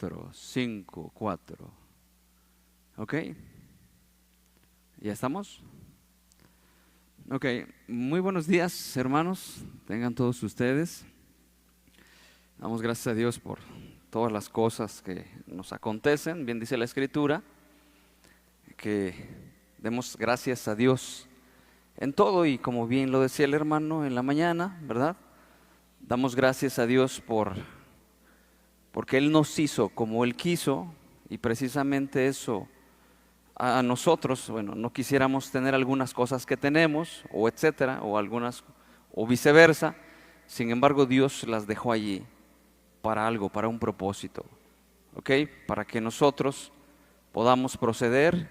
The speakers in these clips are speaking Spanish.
4, 5, 4. ¿Ok? ¿Ya estamos? Ok, muy buenos días, hermanos. Tengan todos ustedes. Damos gracias a Dios por todas las cosas que nos acontecen. Bien dice la Escritura, que demos gracias a Dios en todo, y como bien lo decía el hermano en la mañana, ¿verdad? Damos gracias a Dios porque Él nos hizo como Él quiso, y precisamente eso a nosotros, bueno, no quisiéramos tener algunas cosas que tenemos, o etcétera, o algunas, o viceversa. Sin embargo, Dios las dejó allí para algo, para un propósito, ¿ok? Para que nosotros podamos proceder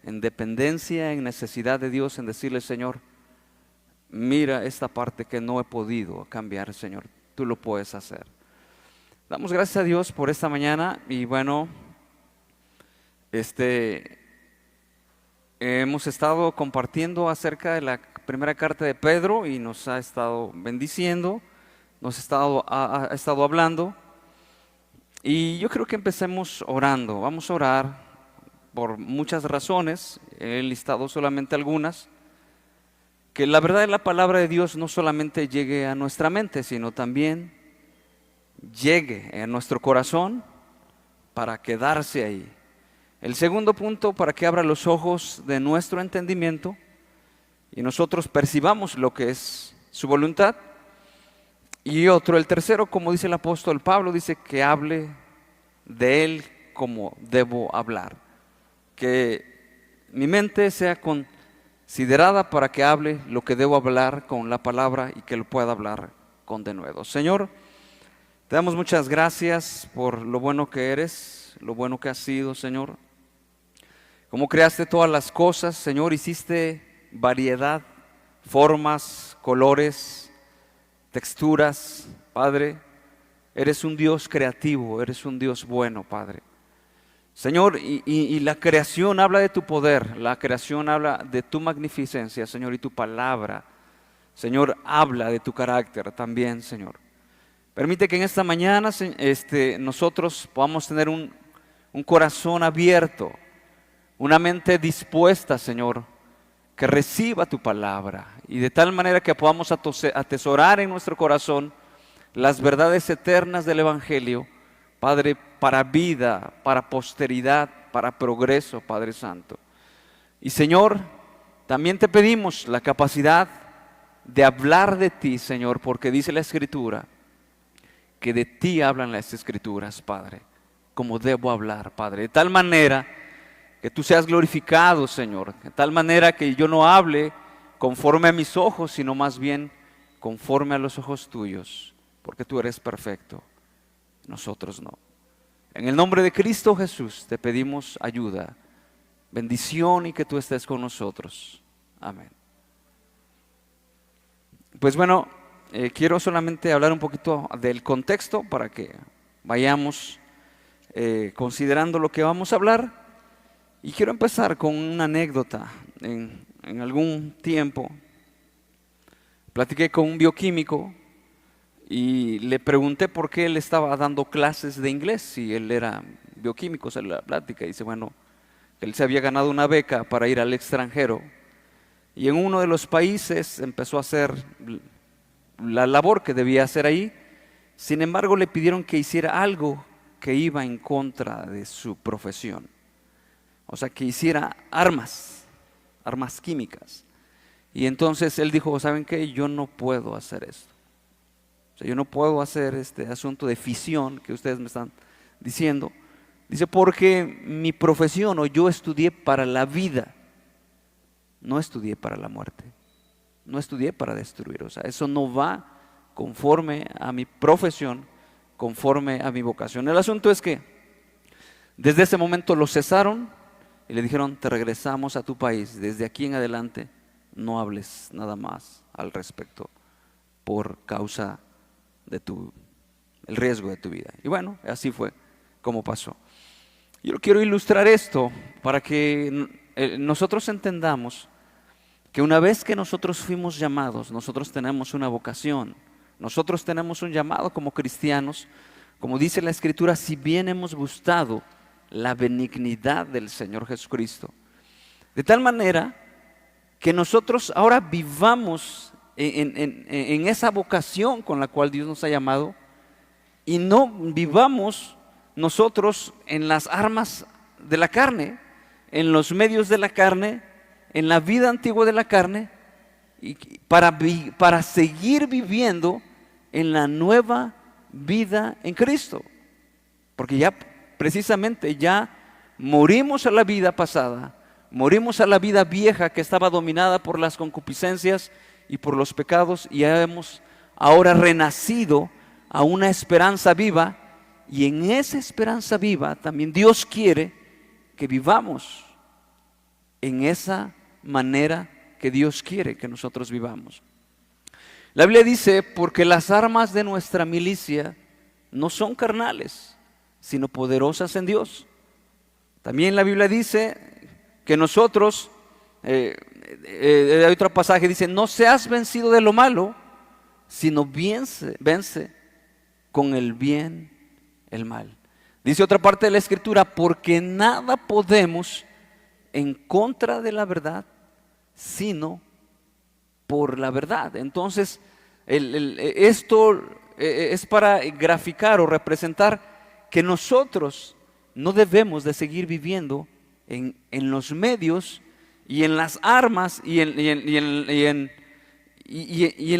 en dependencia, en necesidad de Dios, en decirle: Señor, mira esta parte que no he podido cambiar, Señor, tú lo puedes hacer. Damos gracias a Dios por esta mañana. Y bueno, hemos estado compartiendo acerca de la primera carta de Pedro y nos ha estado bendiciendo, ha estado hablando. Y yo creo que empecemos orando. Vamos a orar por muchas razones, he listado solamente algunas. Que la verdad de la palabra de Dios no solamente llegue a nuestra mente, sino también llegue a nuestro corazón para quedarse ahí. El segundo punto, para que abra los ojos de nuestro entendimiento y nosotros percibamos lo que es su voluntad. Y otro, el tercero, como dice el apóstol Pablo, dice que hable de él como debo hablar. Que mi mente sea considerada para que hable lo que debo hablar con la palabra y que lo pueda hablar con denuedo. Señor, te damos muchas gracias por lo bueno que eres, lo bueno que has sido, Señor. Como creaste todas las cosas, Señor, hiciste variedad, formas, colores, texturas, Padre. Eres un Dios creativo, eres un Dios bueno, Padre. Señor, y la creación habla de tu poder, la creación habla de tu magnificencia, Señor, y tu palabra, Señor, habla de tu carácter también, Señor. Permite que en esta mañana nosotros podamos tener un corazón abierto, una mente dispuesta, Señor, que reciba tu palabra, y de tal manera que podamos atesorar en nuestro corazón las verdades eternas del Evangelio, Padre, para vida, para posteridad, para progreso, Padre Santo. Y Señor, también te pedimos la capacidad de hablar de ti, Señor, porque dice la Escritura que de ti hablan las Escrituras, Padre, como debo hablar, Padre, de tal manera que tú seas glorificado, Señor, de tal manera que yo no hable conforme a mis ojos, sino más bien conforme a los ojos tuyos, porque tú eres perfecto, nosotros no. En el nombre de Cristo Jesús te pedimos ayuda, bendición, y que tú estés con nosotros. Amén. Pues bueno, quiero solamente hablar un poquito del contexto para que vayamos considerando lo que vamos a hablar. Y quiero empezar con una anécdota. En algún tiempo platiqué con un bioquímico y le pregunté por qué él estaba dando clases de inglés si él era bioquímico. En la plática dice, bueno, él se había ganado una beca para ir al extranjero y en uno de los países empezó a hacer la labor que debía hacer ahí. Sin embargo, le pidieron que hiciera algo que iba en contra de su profesión. O sea, que hiciera armas químicas. Y entonces él dijo, ¿saben qué? Yo no puedo hacer esto. O sea, yo no puedo hacer este asunto de fisión que ustedes me están diciendo. Dice, porque mi profesión, o yo estudié para la vida, no estudié para la muerte. No estudié para destruir. O sea, eso no va conforme a mi profesión, conforme a mi vocación. El asunto es que desde ese momento lo cesaron y le dijeron, te regresamos a tu país, desde aquí en adelante no hables nada más al respecto por causa de el riesgo de tu vida. Y bueno, así fue como pasó. Yo quiero ilustrar esto para que nosotros entendamos que una vez que nosotros fuimos llamados, nosotros tenemos una vocación, nosotros tenemos un llamado como cristianos, como dice la Escritura, si bien hemos gustado la benignidad del Señor Jesucristo. De tal manera que nosotros ahora vivamos en esa vocación con la cual Dios nos ha llamado, y no vivamos nosotros en las armas de la carne, en los medios de la carne, en la vida antigua de la carne, y para seguir viviendo en la nueva vida en Cristo. Porque ya precisamente ya morimos a la vida pasada, morimos a la vida vieja que estaba dominada por las concupiscencias y por los pecados, y ya hemos ahora renacido a una esperanza viva, y en esa esperanza viva también Dios quiere que vivamos en esa manera que Dios quiere que nosotros vivamos. La Biblia dice, porque las armas de nuestra milicia no son carnales, sino poderosas en Dios. También la Biblia dice que nosotros, hay otro pasaje, dice, no seas vencido de lo malo, sino vence con el bien el mal. Dice otra parte de la Escritura, porque nada podemos en contra de la verdad, sino por la verdad. Entonces, esto es para graficar o representar que nosotros no debemos de seguir viviendo en los medios y en las armas y en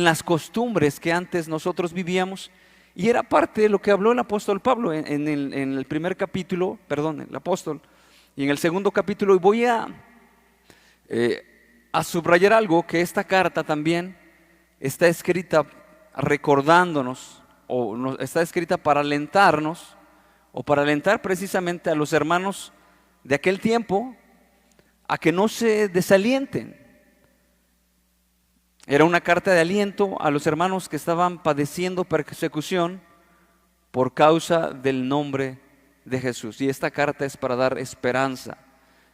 las costumbres que antes nosotros vivíamos. Y era parte de lo que habló el apóstol Pablo en el primer capítulo, el apóstol, y en el segundo capítulo. Y voy a subrayar algo, que esta carta también está escrita recordándonos, está escrita para alentarnos, o para alentar precisamente a los hermanos de aquel tiempo a que no se desalienten. Era una carta de aliento a los hermanos que estaban padeciendo persecución por causa del nombre de Jesús. Y esta carta es para dar esperanza.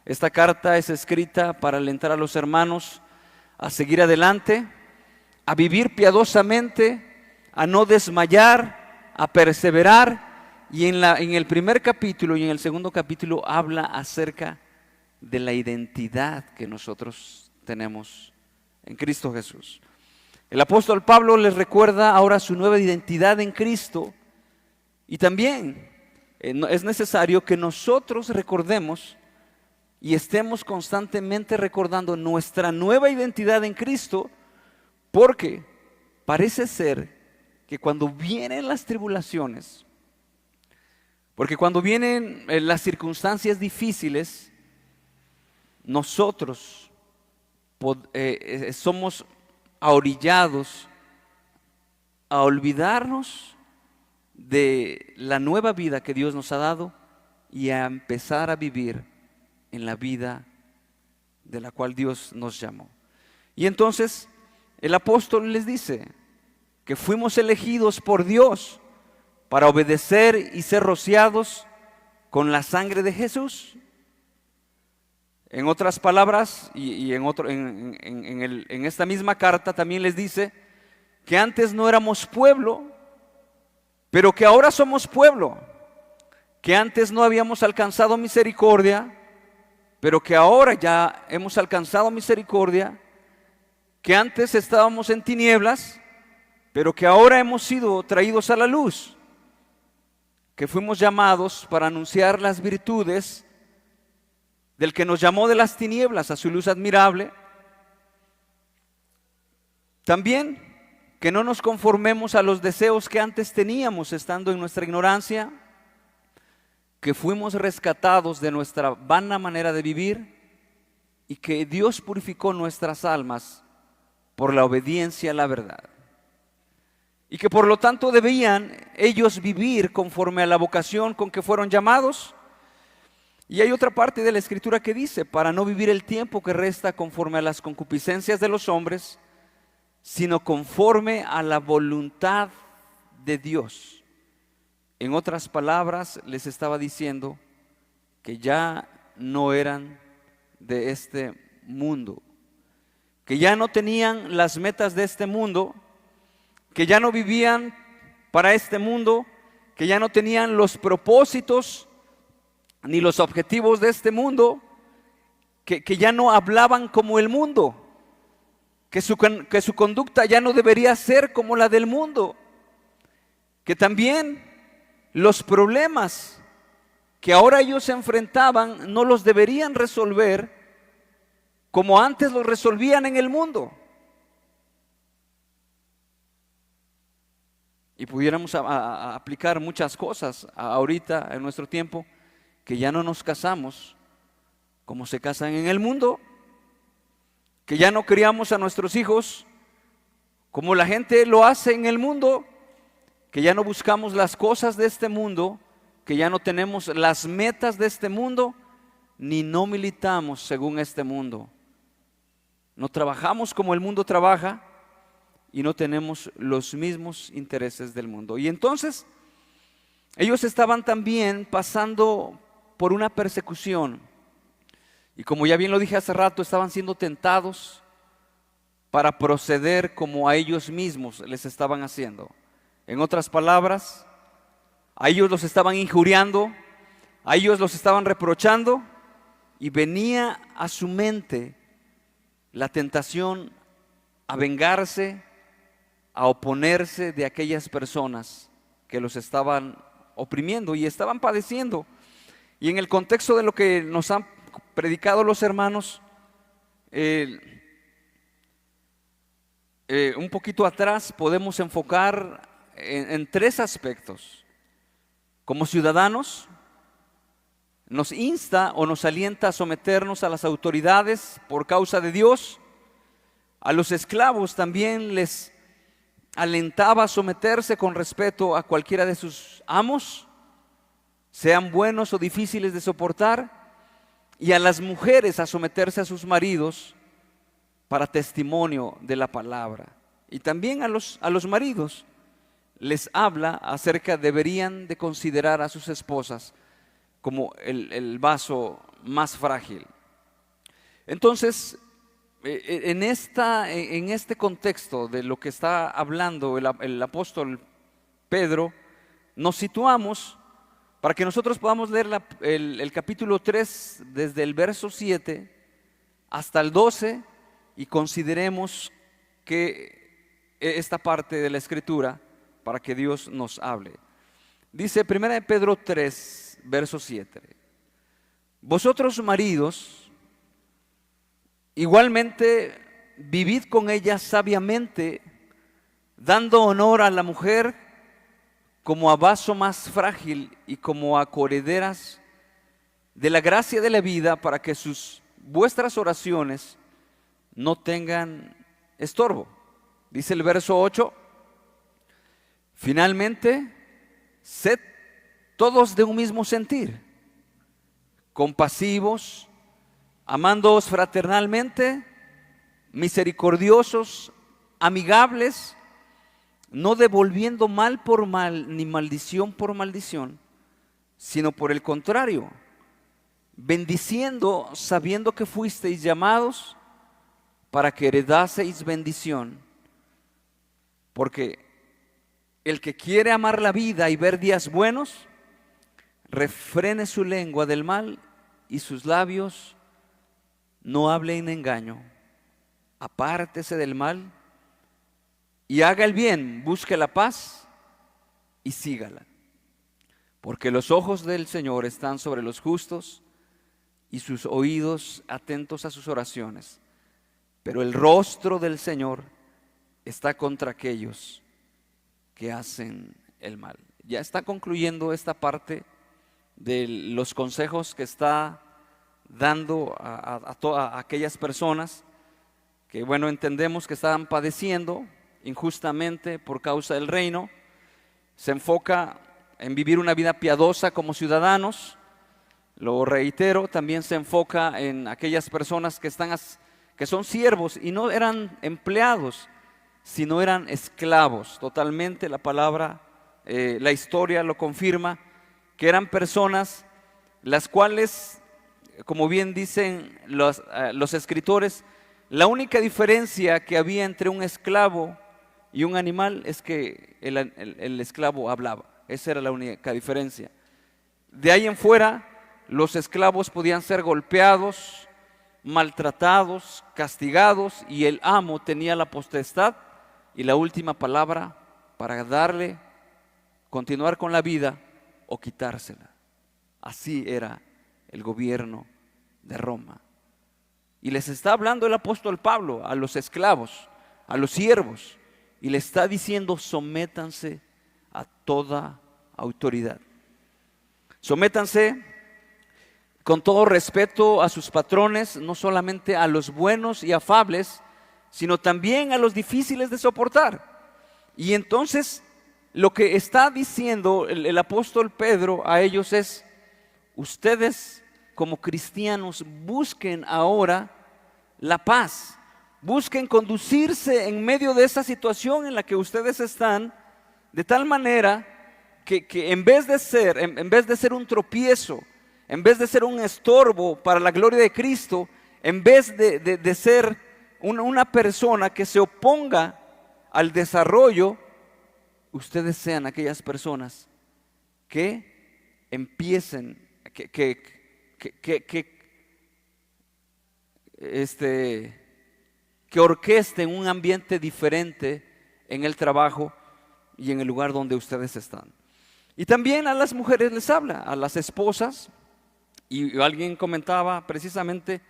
Esta carta es escrita para alentar a los hermanos a seguir adelante, a vivir piadosamente, a no desmayar, a perseverar. Y en el primer capítulo y en el segundo capítulo habla acerca de la identidad que nosotros tenemos en Cristo Jesús. El apóstol Pablo les recuerda ahora su nueva identidad en Cristo, y también es necesario que nosotros recordemos y estemos constantemente recordando nuestra nueva identidad en Cristo, porque parece ser que cuando vienen las tribulaciones, porque cuando vienen las circunstancias difíciles, nosotros somos ahorillados a olvidarnos de la nueva vida que Dios nos ha dado y a empezar a vivir en la vida de la cual Dios nos llamó. Y entonces el apóstol les dice que fuimos elegidos por Dios para obedecer y ser rociados con la sangre de Jesús. En otras palabras, en esta misma carta también les dice que antes no éramos pueblo, pero que ahora somos pueblo, que antes no habíamos alcanzado misericordia, pero que ahora ya hemos alcanzado misericordia, que antes estábamos en tinieblas, pero que ahora hemos sido traídos a la luz, que fuimos llamados para anunciar las virtudes del que nos llamó de las tinieblas a su luz admirable. También que no nos conformemos a los deseos que antes teníamos estando en nuestra ignorancia, que fuimos rescatados de nuestra vana manera de vivir y que Dios purificó nuestras almas por la obediencia a la verdad. Y que por lo tanto debían ellos vivir conforme a la vocación con que fueron llamados. Y hay otra parte de la Escritura que dice, para no vivir el tiempo que resta conforme a las concupiscencias de los hombres, sino conforme a la voluntad de Dios. En otras palabras, les estaba diciendo que ya no eran de este mundo, que ya no tenían las metas de este mundo, que ya no vivían para este mundo, que ya no tenían los propósitos ni los objetivos de este mundo, que ya no hablaban como el mundo, que su conducta ya no debería ser como la del mundo, que también los problemas que ahora ellos enfrentaban no los deberían resolver como antes los resolvían en el mundo. Y pudiéramos aplicar muchas cosas ahorita en nuestro tiempo, que ya no nos casamos como se casan en el mundo, que ya no criamos a nuestros hijos como la gente lo hace en el mundo, que ya no buscamos las cosas de este mundo, que ya no tenemos las metas de este mundo, ni no militamos según este mundo. No trabajamos como el mundo trabaja y no tenemos los mismos intereses del mundo. Y entonces ellos estaban también pasando por una persecución, y como ya bien lo dije hace rato, estaban siendo tentados para proceder como a ellos mismos les estaban haciendo. En otras palabras, a ellos los estaban injuriando, a ellos los estaban reprochando, y venía a su mente la tentación a vengarse, a oponerse de aquellas personas que los estaban oprimiendo y estaban padeciendo. Y en el contexto de lo que nos han predicado los hermanos, un poquito atrás podemos enfocar en tres aspectos. Como ciudadanos, nos insta o nos alienta a someternos a las autoridades por causa de Dios. A los esclavos también les alentaba a someterse con respeto a cualquiera de sus amos, sean buenos o difíciles de soportar, y a las mujeres a someterse a sus maridos para testimonio de la palabra. Y también a los maridos les habla acerca, deberían de considerar a sus esposas como el vaso más frágil. Entonces, en este contexto de lo que está hablando el apóstol Pedro, nos situamos para que nosotros podamos leer el capítulo 3 desde el verso 7 hasta el 12 y consideremos que esta parte de la escritura para que Dios nos hable. Dice 1 Pedro 3, verso 7: vosotros maridos, igualmente vivid con ella sabiamente, dando honor a la mujer como a vaso más frágil y como a coherederas de la gracia de la vida, para que vuestras oraciones no tengan estorbo. Dice el verso 8: finalmente, sed todos de un mismo sentir, compasivos, amándoos fraternalmente, misericordiosos, amigables, no devolviendo mal por mal ni maldición por maldición, sino por el contrario, bendiciendo, sabiendo que fuisteis llamados para que heredaseis bendición. Porque el que quiere amar la vida y ver días buenos, refrene su lengua del mal y sus labios no hablen engaño. Apártese del mal y haga el bien, busque la paz y sígala. Porque los ojos del Señor están sobre los justos y sus oídos atentos a sus oraciones. Pero el rostro del Señor está contra aquellos que hacen el mal. Ya está concluyendo esta parte de los consejos que está dando a todas aquellas personas que, bueno, entendemos que estaban padeciendo injustamente por causa del reino. Se enfoca en vivir una vida piadosa como ciudadanos. Lo reitero, también se enfoca en aquellas personas que son siervos y no eran empleados, sino eran esclavos. Totalmente la palabra, la historia lo confirma, que eran personas las cuales, como bien dicen los escritores, la única diferencia que había entre un esclavo y un animal es que el esclavo hablaba. Esa era la única diferencia. De ahí en fuera, los esclavos podían ser golpeados, maltratados, castigados, y el amo tenía la potestad y la última palabra para darle, continuar con la vida o quitársela. Así era el gobierno de Roma. Y les está hablando el apóstol Pablo a los esclavos, a los siervos, y le está diciendo: sométanse a toda autoridad. Sométanse con todo respeto a sus patrones, no solamente a los buenos y afables, sino también a los difíciles de soportar. Y entonces lo que está diciendo el apóstol Pedro a ellos es: ustedes como cristianos busquen ahora la paz, busquen conducirse en medio de esa situación en la que ustedes están, de tal manera que en vez de ser un tropiezo, en vez de ser un estorbo para la gloria de Cristo, en vez de ser una persona que se oponga al desarrollo, ustedes sean aquellas personas que empiecen, que orquesten un ambiente diferente en el trabajo y en el lugar donde ustedes están. Y también a las mujeres les habla, a las esposas. Y alguien comentaba precisamente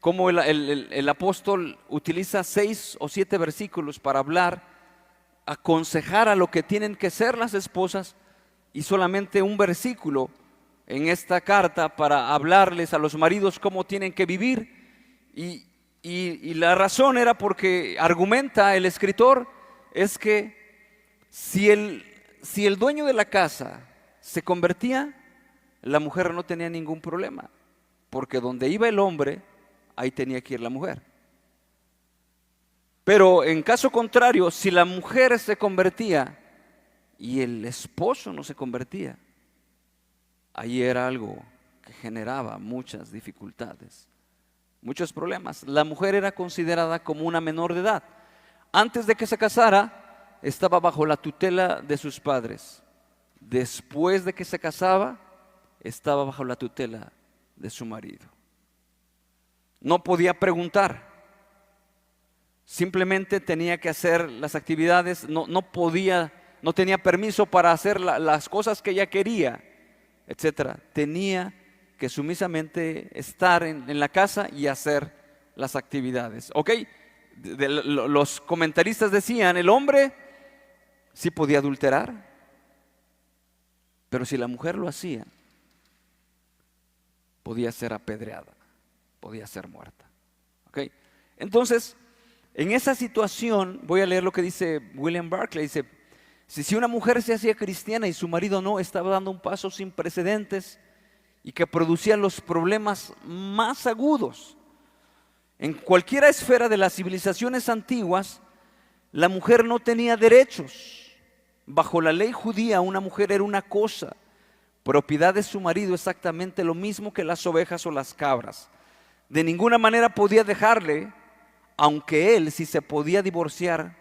cómo el apóstol utiliza 6 o 7 versículos para hablar, aconsejar a lo que tienen que ser las esposas, y solamente un versículo en esta carta para hablarles a los maridos cómo tienen que vivir. Y la razón era porque, argumenta el escritor, es que si el dueño de la casa se convertía, la mujer no tenía ningún problema, porque donde iba el hombre, ahí tenía que ir la mujer. Pero en caso contrario, si la mujer se convertía y el esposo no se convertía, ahí era algo que generaba muchas dificultades, muchos problemas. La mujer era considerada como una menor de edad. Antes de que se casara, estaba bajo la tutela de sus padres. Después de que se casaba, estaba bajo la tutela de su marido. No podía preguntar, simplemente tenía que hacer las actividades, no tenía permiso para hacer las cosas que ella quería, etcétera. Tenía que sumisamente estar en la casa y hacer las actividades. ¿Ok? Los comentaristas decían: el hombre sí podía adulterar, pero si la mujer lo hacía, podía ser apedreada, podía ser muerta. ¿Okay? Entonces, en esa situación, voy a leer lo que dice William Barclay. Dice: si una mujer se hacía cristiana y su marido no, estaba dando un paso sin precedentes y que producía los problemas más agudos. En cualquier esfera de las civilizaciones antiguas, la mujer no tenía derechos. Bajo la ley judía, una mujer era una cosa, propiedad de su marido, exactamente lo mismo que las ovejas o las cabras. De ninguna manera podía dejarle, aunque él sí se podía divorciar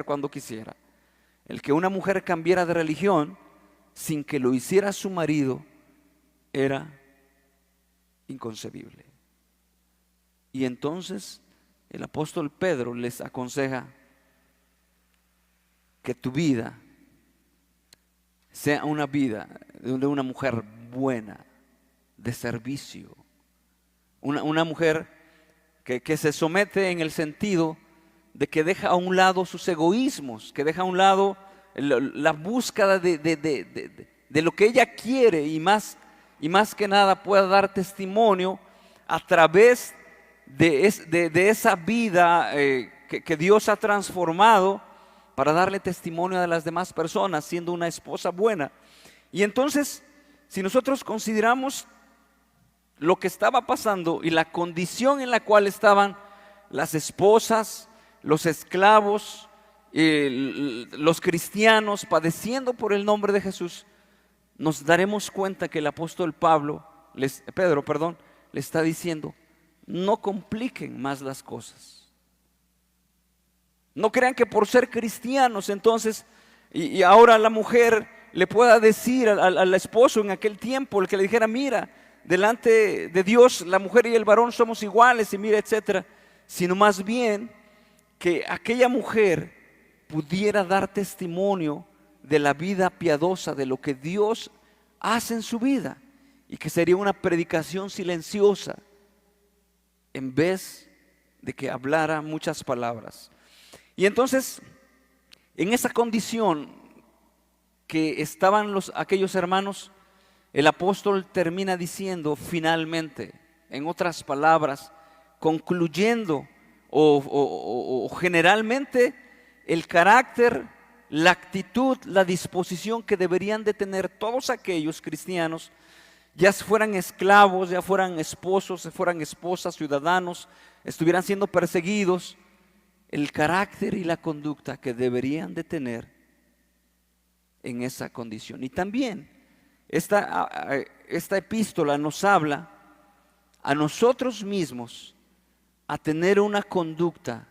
cuando quisiera. El que una mujer cambiara de religión sin que lo hiciera su marido era inconcebible. Y entonces el apóstol Pedro les aconseja que tu vida sea una vida de una mujer buena, de servicio, una mujer que se somete en el sentido de que deja a un lado sus egoísmos, que deja a un lado la búsqueda de lo que ella quiere, y más que nada pueda dar testimonio a través de esa vida que Dios ha transformado, para darle testimonio a las demás personas, siendo una esposa buena. Y entonces, si nosotros consideramos lo que estaba pasando y la condición en la cual estaban las esposas, los esclavos, los cristianos padeciendo por el nombre de Jesús, nos daremos cuenta que el apóstol Pedro, le está diciendo: no compliquen más las cosas. No crean que por ser cristianos entonces Y ahora la mujer le pueda decir al esposo en aquel tiempo, el que le dijera, mira, delante de Dios la mujer y el varón somos iguales y mira, etcétera, sino más bien que aquella mujer pudiera dar testimonio de la vida piadosa, de lo que Dios hace en su vida, y que sería una predicación silenciosa en vez de que hablara muchas palabras. Y entonces, en esa condición que estaban aquellos hermanos, el apóstol termina diciendo finalmente, en otras palabras, concluyendo o generalmente el carácter, la actitud, la disposición que deberían de tener todos aquellos cristianos, ya fueran esclavos, ya fueran esposos, ya fueran esposas, ciudadanos, estuvieran siendo perseguidos, el carácter y la conducta que deberían de tener en esa condición. Y también esta epístola nos habla a nosotros mismos a tener una conducta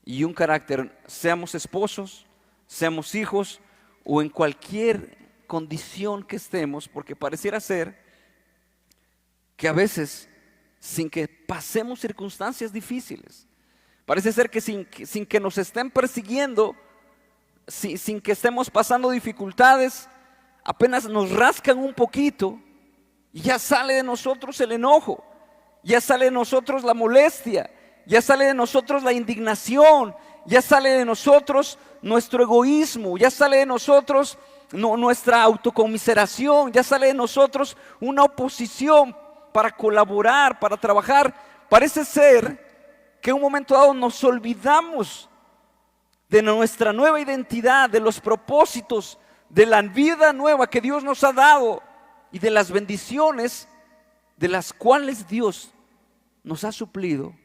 y un carácter, seamos esposos, seamos hijos o en cualquier condición que estemos, porque pareciera ser que a veces, sin que pasemos circunstancias difíciles, parece ser que sin que nos estén persiguiendo, sin que estemos pasando dificultades, apenas nos rascan un poquito y ya sale de nosotros el enojo, ya sale de nosotros la molestia, ya sale de nosotros la indignación, ya sale de nosotros nuestro egoísmo, ya sale de nosotros nuestra autocomiseración, ya sale de nosotros una oposición para colaborar, para trabajar. Parece ser que en un momento dado nos olvidamos de nuestra nueva identidad, de los propósitos, de la vida nueva que Dios nos ha dado y de las bendiciones de las cuales Dios nos ha suplido.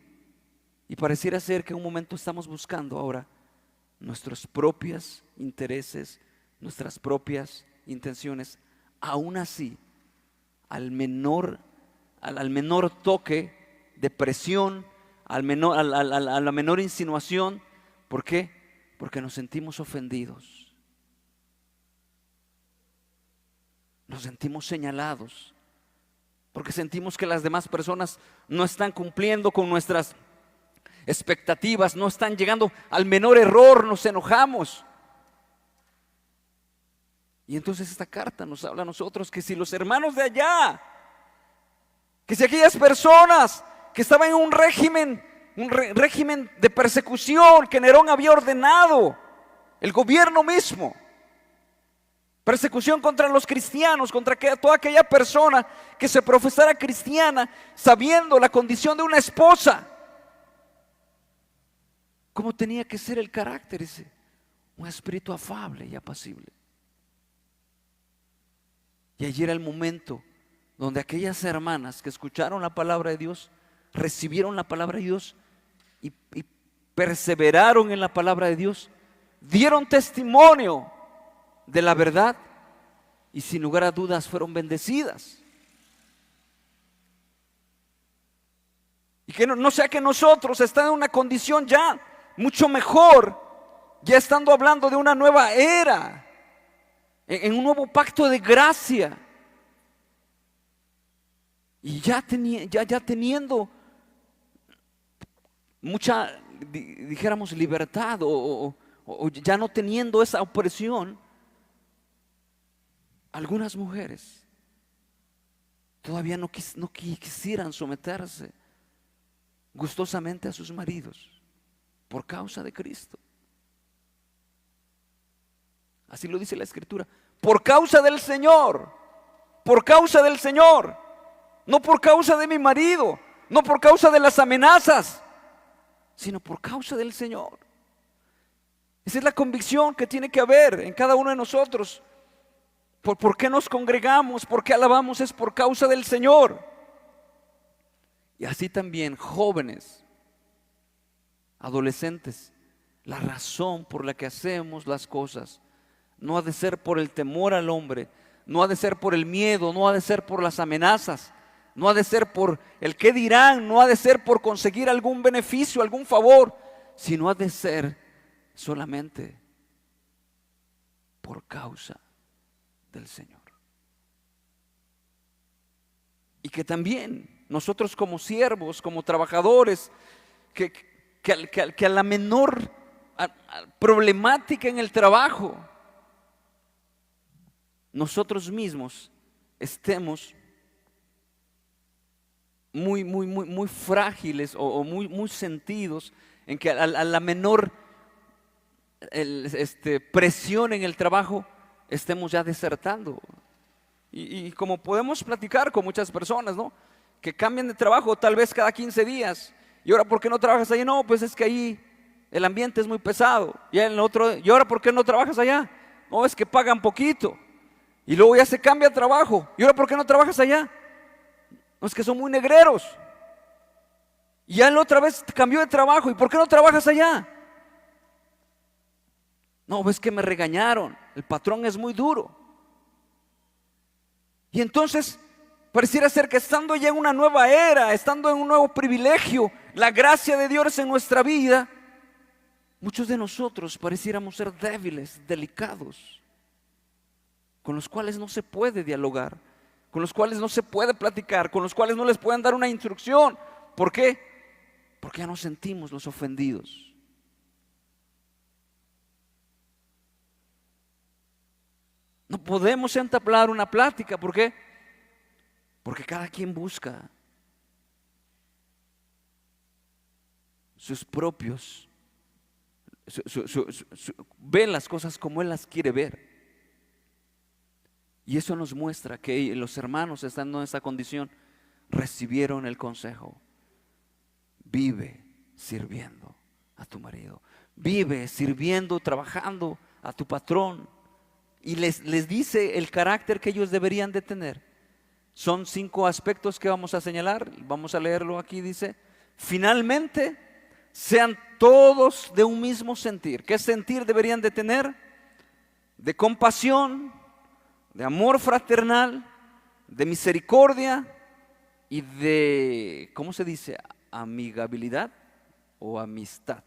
Y pareciera ser que en un momento estamos buscando ahora nuestros propios intereses, nuestras propias intenciones. Aún así, al menor toque de presión, a la menor insinuación, ¿por qué? Porque nos sentimos ofendidos, nos sentimos señalados, porque sentimos que las demás personas no están cumpliendo con nuestras expectativas, no están llegando al menor error, nos enojamos. Y entonces esta carta nos habla a nosotros que si los hermanos de allá, que si aquellas personas que estaban en un régimen de persecución que Nerón había ordenado, el gobierno mismo, persecución contra los cristianos, contra toda aquella persona que se profesara cristiana, sabiendo la condición de una esposa, ¿cómo tenía que ser el carácter ese? Un espíritu afable y apacible. Y allí era el momento donde aquellas hermanas que escucharon la palabra de Dios, recibieron la palabra de Dios y perseveraron en la palabra de Dios, dieron testimonio de la verdad y sin lugar a dudas fueron bendecidas. Y que no sea que nosotros estamos en una condición ya mucho mejor, ya estando hablando de una nueva era, en un nuevo pacto de gracia, y ya teniendo mucha, dijéramos, libertad, o ya no teniendo esa opresión, algunas mujeres todavía no quisieran someterse gustosamente a sus maridos por causa de Cristo. Así lo dice la Escritura, por causa del Señor, por causa del Señor, no por causa de mi marido, no por causa de las amenazas, sino por causa del Señor. Esa es la convicción que tiene que haber en cada uno de nosotros. ¿Por qué nos congregamos? ¿Por qué alabamos? Es por causa del Señor. Y así también jóvenes, adolescentes, la razón por la que hacemos las cosas no ha de ser por el temor al hombre, no ha de ser por el miedo, no ha de ser por las amenazas, no ha de ser por el qué dirán, no ha de ser por conseguir algún beneficio, algún favor, sino ha de ser solamente por causa del Señor. Y que también nosotros como siervos, como trabajadores, que a la menor problemática en el trabajo, nosotros mismos estemos muy frágiles o muy sentidos en que a la menor presión en el trabajo estemos ya desertando. Y como podemos platicar con muchas personas, ¿no?, que cambian de trabajo tal vez cada 15 días. ¿Y ahora por qué no trabajas ahí? No, pues es que ahí el ambiente es muy pesado. Y en el otro, ¿y ahora por qué no trabajas allá? No, es que pagan poquito. Y luego ya se cambia de trabajo. ¿Y ahora por qué no trabajas allá? No, es que son muy negreros. Y ya la otra vez cambió de trabajo. ¿Y por qué no trabajas allá? No, ves que me regañaron. El patrón es muy duro. Y entonces pareciera ser que estando ya en una nueva era, estando en un nuevo privilegio, la gracia de Dios en nuestra vida, muchos de nosotros pareciéramos ser débiles, delicados, con los cuales no se puede dialogar, con los cuales no se puede platicar, con los cuales no les pueden dar una instrucción. ¿Por qué? Porque ya nos sentimos los ofendidos. No podemos entablar una plática. ¿Por qué? Porque cada quien busca sus propios, ve las cosas como él las quiere ver. Y eso nos muestra que los hermanos, estando en esa condición, recibieron el consejo: vive sirviendo a tu marido, vive sirviendo, trabajando a tu patrón. Y les dice el carácter que ellos deberían de tener. Son 5 aspectos que vamos a señalar. Vamos a leerlo aquí. Dice: finalmente, sean todos de un mismo sentir. ¿Qué sentir deberían de tener? De compasión, de amor fraternal, de misericordia y de, ¿cómo se dice? Amigabilidad o amistad.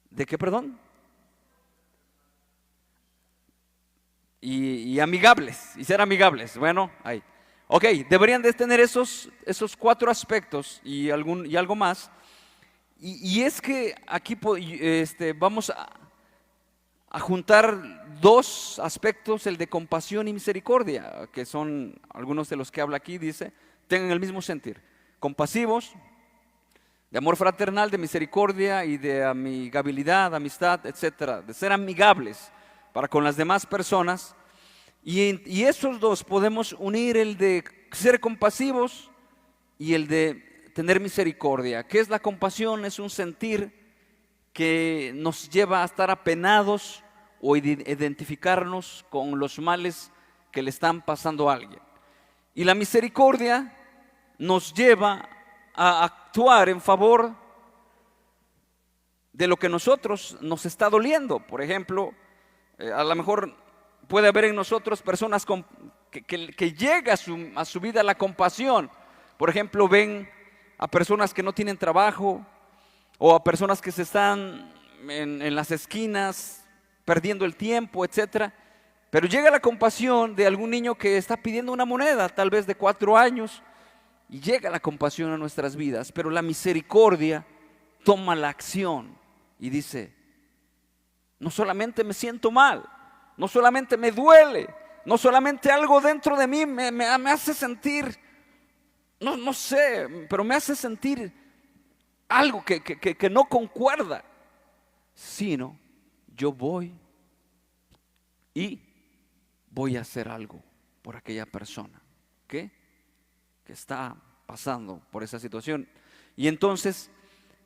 ¿De qué, perdón? Y amigables, y ser amigables. Bueno, ahí. Ok, deberían de tener esos 4 aspectos y algo más. Y es que aquí vamos a juntar 2 aspectos: el de compasión y misericordia, que son algunos de los que habla aquí. Dice: tengan el mismo sentir, compasivos, de amor fraternal, de misericordia y de amigabilidad, amistad, etcétera, de ser amigables para con las demás personas. Y esos 2 podemos unir: el de ser compasivos y el de tener misericordia. ¿Qué es la compasión? Es un sentir que nos lleva a estar apenados o identificarnos con los males que le están pasando a alguien. Y la misericordia nos lleva a actuar en favor de lo que nosotros nos está doliendo. Por ejemplo, a lo mejor puede haber en nosotros personas que llega a su vida la compasión. Por ejemplo, ven a personas que no tienen trabajo, o a personas que se están en las esquinas perdiendo el tiempo, etcétera. Pero llega la compasión de algún niño que está pidiendo una moneda, tal vez de 4 años, y llega la compasión a nuestras vidas. Pero la misericordia toma la acción y dice: no solamente me siento mal, no solamente me duele, no solamente algo dentro de mí me hace sentir, no sé, pero me hace sentir algo que no concuerda, sino yo voy a hacer algo por aquella persona que está pasando por esa situación. Y entonces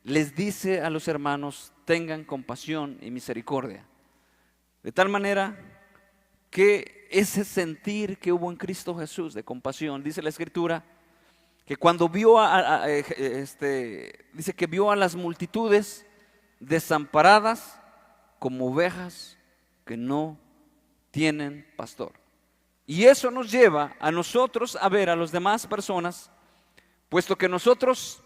les dice a los hermanos: tengan compasión y misericordia, de tal manera que ese sentir que hubo en Cristo Jesús de compasión, dice la Escritura, que cuando vio dice que vio a las multitudes desamparadas como ovejas que no tienen pastor. Y eso nos lleva a nosotros a ver a las demás personas, puesto que nosotros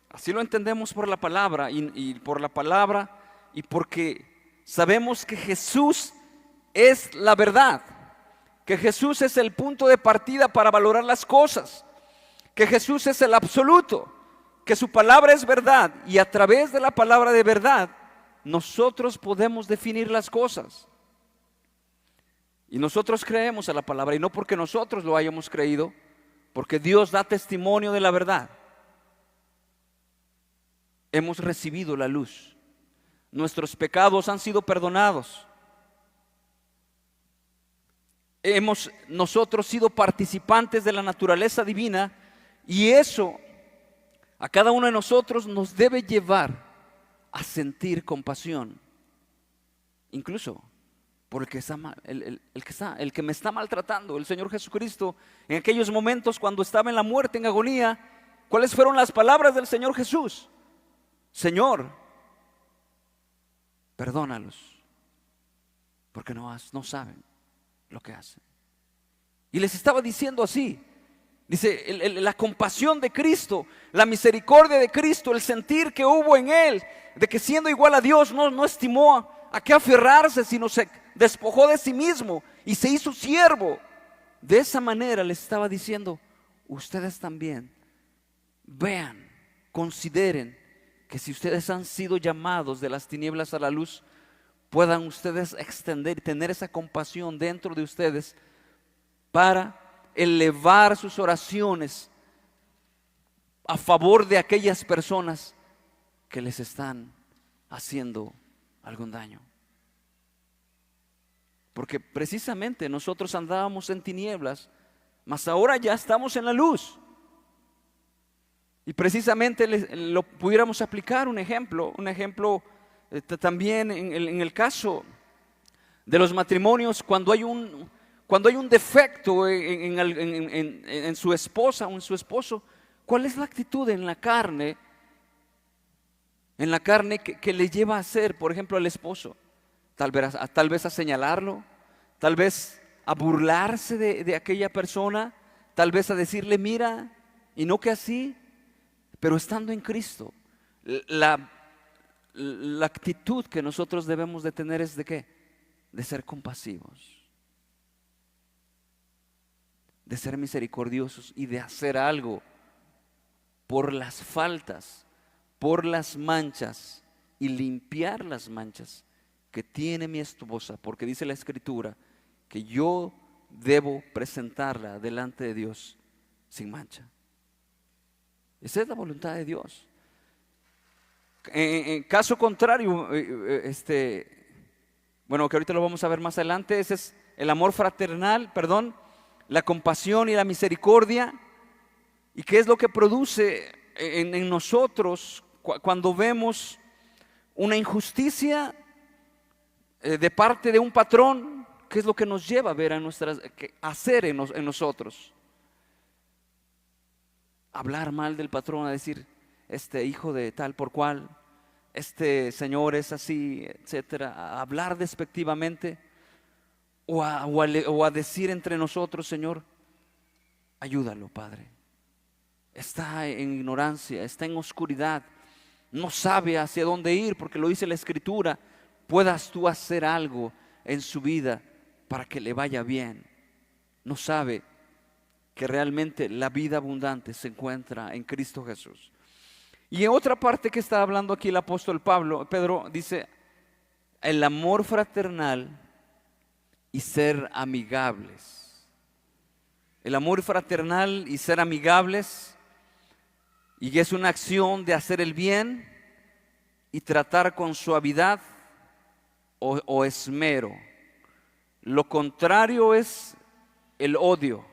así lo entendemos por la palabra y por la palabra, y porque sabemos que Jesús es la verdad, que Jesús es el punto de partida para valorar las cosas, que Jesús es el absoluto, que su palabra es verdad, y a través de la palabra de verdad nosotros podemos definir las cosas. Y nosotros creemos a la palabra, y no porque nosotros lo hayamos creído, porque Dios da testimonio de la verdad. Hemos recibido la luz, nuestros pecados han sido perdonados, hemos nosotros sido participantes de la naturaleza divina, y eso a cada uno de nosotros nos debe llevar a sentir compasión, incluso por el que está mal, el que me está maltratando. El Señor Jesucristo, en aquellos momentos cuando estaba en la muerte, en agonía, ¿cuáles fueron las palabras del Señor Jesús? Señor, perdónalos, porque no saben lo que hacen. Y les estaba diciendo así. Dice, la compasión de Cristo, la misericordia de Cristo, el sentir que hubo en Él, de que siendo igual a Dios no estimó a qué aferrarse, sino se despojó de sí mismo y se hizo siervo. De esa manera les estaba diciendo, ustedes también vean, consideren que si ustedes han sido llamados de las tinieblas a la luz, puedan ustedes extender y tener esa compasión dentro de ustedes para elevar sus oraciones a favor de aquellas personas que les están haciendo algún daño. Porque precisamente nosotros andábamos en tinieblas, mas ahora ya estamos en la luz. Y precisamente lo pudiéramos aplicar un ejemplo también en el caso de los matrimonios, cuando hay un defecto en su esposa o en su esposo, ¿cuál es la actitud en la carne que le lleva a hacer, por ejemplo, al esposo? Tal vez a señalarlo, tal vez a burlarse de aquella persona, tal vez a decirle mira, y no que así. Pero estando en Cristo, la actitud que nosotros debemos de tener es ¿de qué? De ser compasivos, de ser misericordiosos y de hacer algo por las faltas, por las manchas, y limpiar las manchas que tiene mi esposa, porque dice la Escritura que yo debo presentarla delante de Dios sin mancha. Esa es la voluntad de Dios. En caso contrario, bueno, que ahorita lo vamos a ver más adelante, ese es el amor fraternal, la compasión y la misericordia. ¿Y qué es lo que produce en nosotros cuando vemos una injusticia de parte de un patrón? ¿Qué es lo que nos lleva a ver a hacer en nosotros? Hablar mal del patrón, a decir, este hijo de tal por cual, este señor es así, etcétera. A hablar despectivamente o a decir entre nosotros, Señor, ayúdalo, Padre. Está en ignorancia, está en oscuridad, no sabe hacia dónde ir, porque lo dice la Escritura. Puedas tú hacer algo en su vida para que le vaya bien. No sabe que realmente la vida abundante se encuentra en Cristo Jesús. Y en otra parte que está hablando aquí el apóstol Pedro dice, el amor fraternal y ser amigables. El amor fraternal y ser amigables, y es una acción de hacer el bien y tratar con suavidad o esmero. Lo contrario es el odio.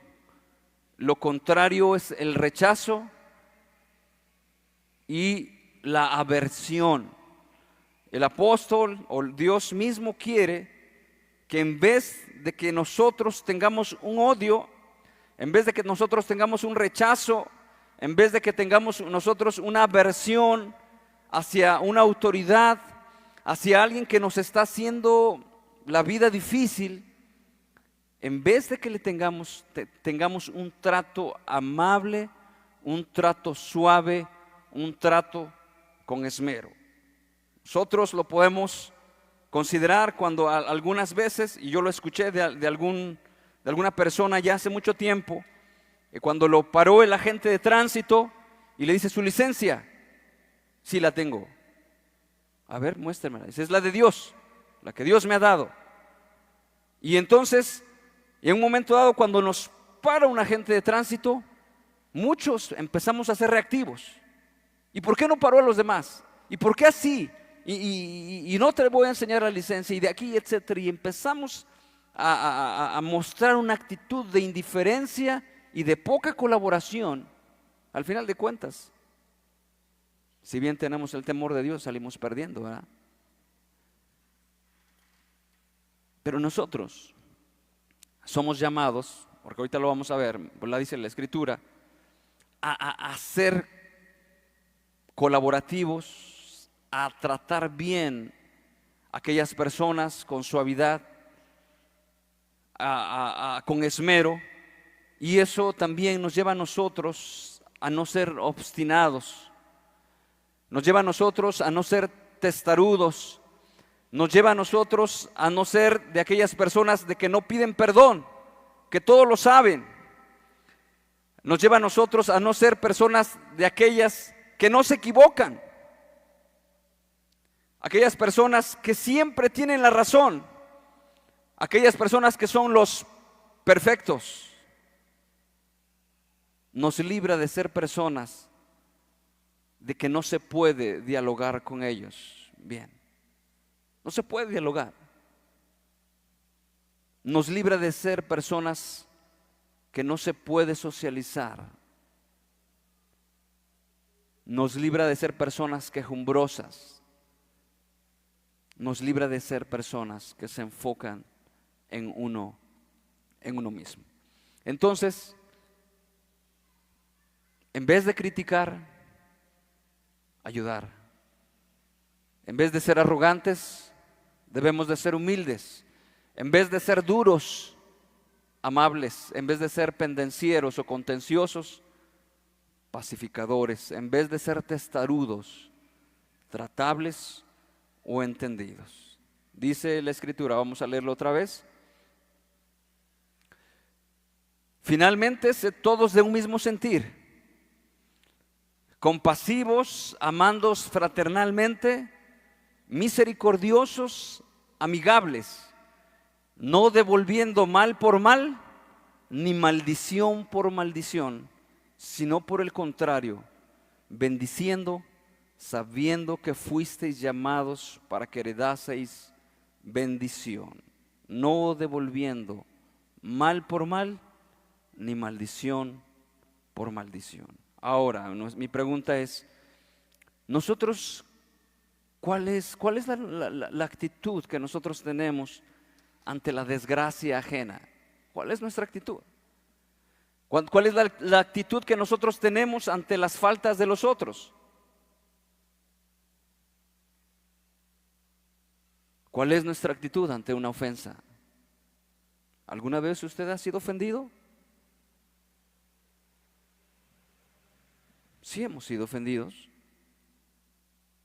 Lo contrario es el rechazo y la aversión. El apóstol o Dios mismo quiere que en vez de que nosotros tengamos un odio, en vez de que nosotros tengamos un rechazo, en vez de que tengamos nosotros una aversión hacia una autoridad, hacia alguien que nos está haciendo la vida difícil, en vez de que le tengamos un trato amable, un trato suave, un trato con esmero. Nosotros lo podemos considerar cuando algunas veces, y yo lo escuché de alguna persona ya hace mucho tiempo, cuando lo paró el agente de tránsito y le dice: su licencia. Sí, la tengo. A ver, muéstremela. Dice: es la de Dios, la que Dios me ha dado. Y entonces, en un momento dado, cuando nos para un agente de tránsito, muchos empezamos a ser reactivos. ¿Y por qué no paró a los demás? ¿Y por qué así? Y no te voy a enseñar la licencia, y de aquí, etcétera. Y empezamos a mostrar una actitud de indiferencia y de poca colaboración. Al final de cuentas, si bien tenemos el temor de Dios, salimos perdiendo, ¿verdad? Pero nosotros somos llamados, porque ahorita lo vamos a ver, pues la dice la Escritura, a ser colaborativos, a tratar bien a aquellas personas con suavidad, con esmero. Y eso también nos lleva a nosotros a no ser obstinados, nos lleva a nosotros a no ser testarudos, nos lleva a nosotros a no ser de aquellas personas de que no piden perdón, que todo lo saben. Nos lleva a nosotros a no ser personas de aquellas que no se equivocan, aquellas personas que siempre tienen la razón, aquellas personas que son los perfectos. Nos libra de ser personas de que no se puede dialogar con ellos bien. No se puede dialogar. Nos libra de ser personas que no se puede socializar. Nos libra de ser personas quejumbrosas. Nos libra de ser personas que se enfocan en uno mismo. Entonces, en vez de criticar, ayudar. En vez de ser arrogantes, debemos de ser humildes. En vez de ser duros, amables. En vez de ser pendencieros o contenciosos, pacificadores. En vez de ser testarudos, tratables o entendidos. Dice la Escritura, vamos a leerlo otra vez. Finalmente, sed todos de un mismo sentir, compasivos, amándoos fraternalmente, misericordiosos, amigables, no devolviendo mal por mal, ni maldición por maldición, sino por el contrario, bendiciendo, sabiendo que fuisteis llamados para que heredaseis bendición, no devolviendo mal por mal, ni maldición por maldición. Ahora, mi pregunta es, nosotros, ¿cuál es la actitud que nosotros tenemos ante la desgracia ajena? ¿Cuál es nuestra actitud? ¿Cuál es la actitud que nosotros tenemos ante las faltas de los otros? ¿Cuál es nuestra actitud ante una ofensa? ¿Alguna vez usted ha sido ofendido? Sí, hemos sido ofendidos.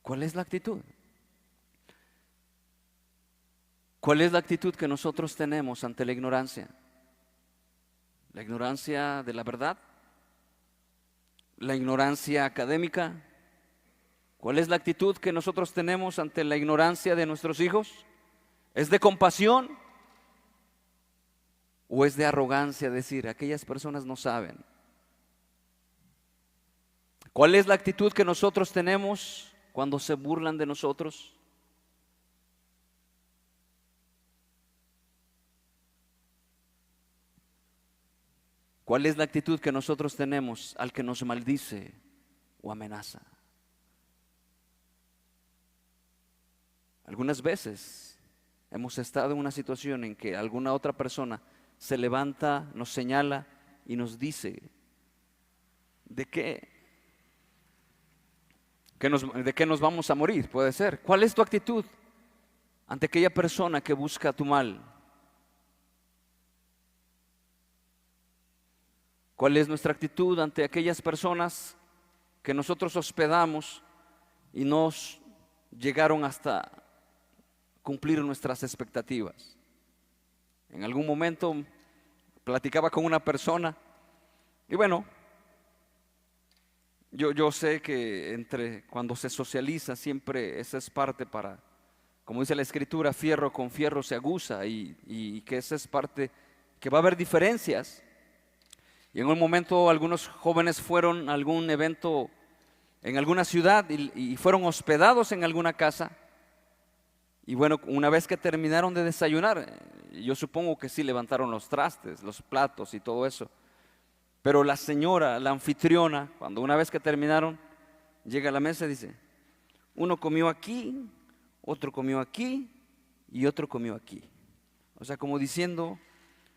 ¿Cuál es la actitud? ¿Cuál es la actitud que nosotros tenemos ante la ignorancia? ¿La ignorancia de la verdad? ¿La ignorancia académica? ¿Cuál es la actitud que nosotros tenemos ante la ignorancia de nuestros hijos? ¿Es de compasión? ¿O es de arrogancia decir, aquellas personas no saben? ¿Cuál es la actitud que nosotros tenemos cuando se burlan de nosotros? ¿Cuál es la actitud que nosotros tenemos al que nos maldice o amenaza? Algunas veces hemos estado en una situación en que alguna otra persona se levanta, nos señala y nos dice de qué nos vamos a morir, puede ser. ¿Cuál es tu actitud ante aquella persona que busca tu mal? ¿Cuál es nuestra actitud ante aquellas personas que nosotros hospedamos y nos llegaron hasta cumplir nuestras expectativas. En algún momento platicaba con una persona y bueno, yo sé que cuando se socializa siempre esa es parte para, como dice la escritura, fierro con fierro se aguza y que esa es parte, que va a haber diferencias. Y en un momento algunos jóvenes fueron a algún evento en alguna ciudad y fueron hospedados en alguna casa. Y bueno, una vez que terminaron de desayunar, yo supongo que sí levantaron los trastes, los platos y todo eso. Pero la señora, la anfitriona, cuando una vez que terminaron, llega a la mesa y dice, uno comió aquí, otro comió aquí y otro comió aquí. O sea, como diciendo,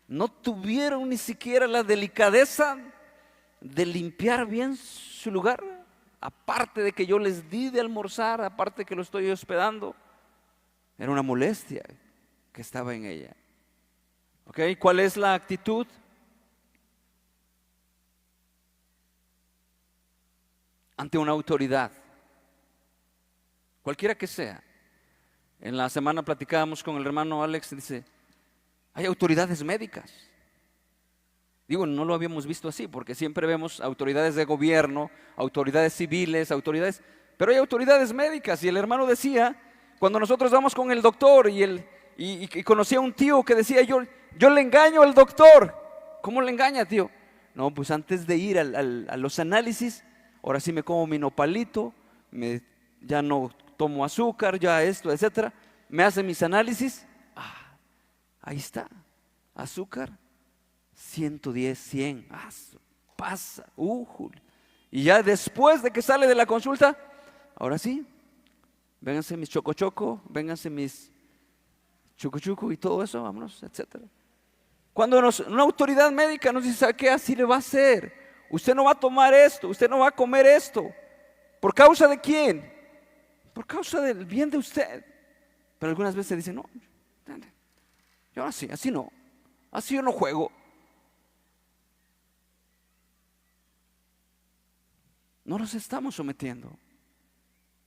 no tuvieron ni siquiera la delicadeza de limpiar bien su lugar, aparte de que yo les di de almorzar, aparte de que lo estoy hospedando. Era una molestia que estaba en ella. ¿Ok? ¿Cuál es la actitud? Ante una autoridad, cualquiera que sea. En la semana platicábamos con el hermano Alex, dice, hay autoridades médicas. Digo, no lo habíamos visto así, porque siempre vemos autoridades de gobierno, autoridades civiles, pero hay autoridades médicas. Y el hermano decía, cuando nosotros vamos con el doctor y conocía a un tío que decía, yo le engaño al doctor. ¿Cómo le engaña, tío? No, pues antes de ir a los análisis, ahora sí me como mi nopalito, ya no tomo azúcar, ya esto, etcétera. Me hace mis análisis. Ahí está, azúcar, 110, 100. Pasa, y ya después de que sale de la consulta, ahora sí, vénganse mis choco, vénganse mis chucu y todo eso, vámonos, etcétera. Cuando una autoridad médica nos dice, ¿sabe qué? Así le va a hacer. Usted no va a tomar esto, usted no va a comer esto. ¿Por causa de quién? Por causa del bien de usted. Pero algunas veces dicen, no, yo así no, así yo no juego. No nos estamos sometiendo.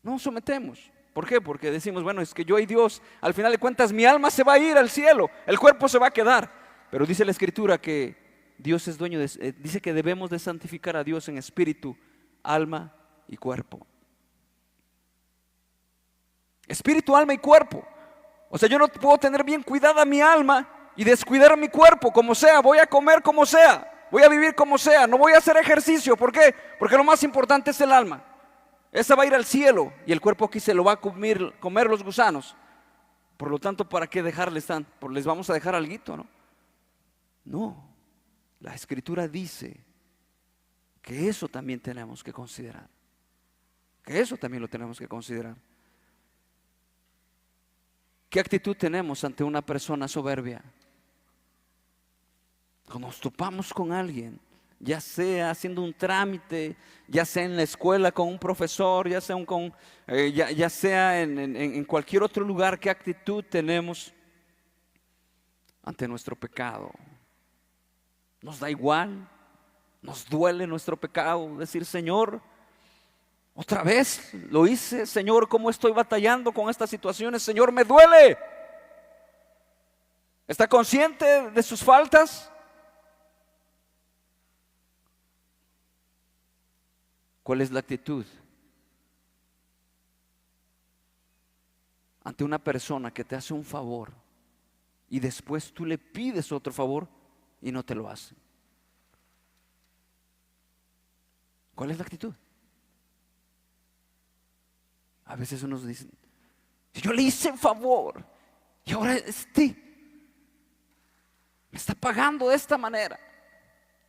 No nos sometemos. ¿Por qué? Porque decimos, bueno, es que yo y Dios, al final de cuentas, mi alma se va a ir al cielo, el cuerpo se va a quedar. Pero dice la escritura que Dios es dueño dice que debemos de santificar a Dios en espíritu, alma y cuerpo. Espíritu, alma y cuerpo. O sea, yo no puedo tener bien cuidada mi alma y descuidar mi cuerpo, como sea. Voy a comer como sea, voy a vivir como sea, no voy a hacer ejercicio. ¿Por qué? Porque lo más importante es el alma. Esa va a ir al cielo y el cuerpo aquí se lo va a comer los gusanos. Por lo tanto, ¿para qué dejarles les vamos a dejar alguito, ¿no? No, la escritura dice que eso también tenemos que considerar. Que eso también lo tenemos que considerar. ¿Qué actitud tenemos ante una persona soberbia? Cuando nos topamos con alguien, ya sea haciendo un trámite, ya sea en la escuela con un profesor, ya sea en cualquier otro lugar, ¿qué actitud tenemos ante nuestro pecado? Nos da igual, nos duele nuestro pecado, decir, Señor, otra vez lo hice, Señor, ¿cómo estoy batallando con estas situaciones? Señor, me duele. ¿Está consciente de sus faltas? ¿Cuál es la actitud ante una persona que te hace un favor y después tú le pides otro favor y no te lo hace? ¿Cuál es la actitud? A veces unos dicen, yo le hice un favor y ahora me está pagando de esta manera.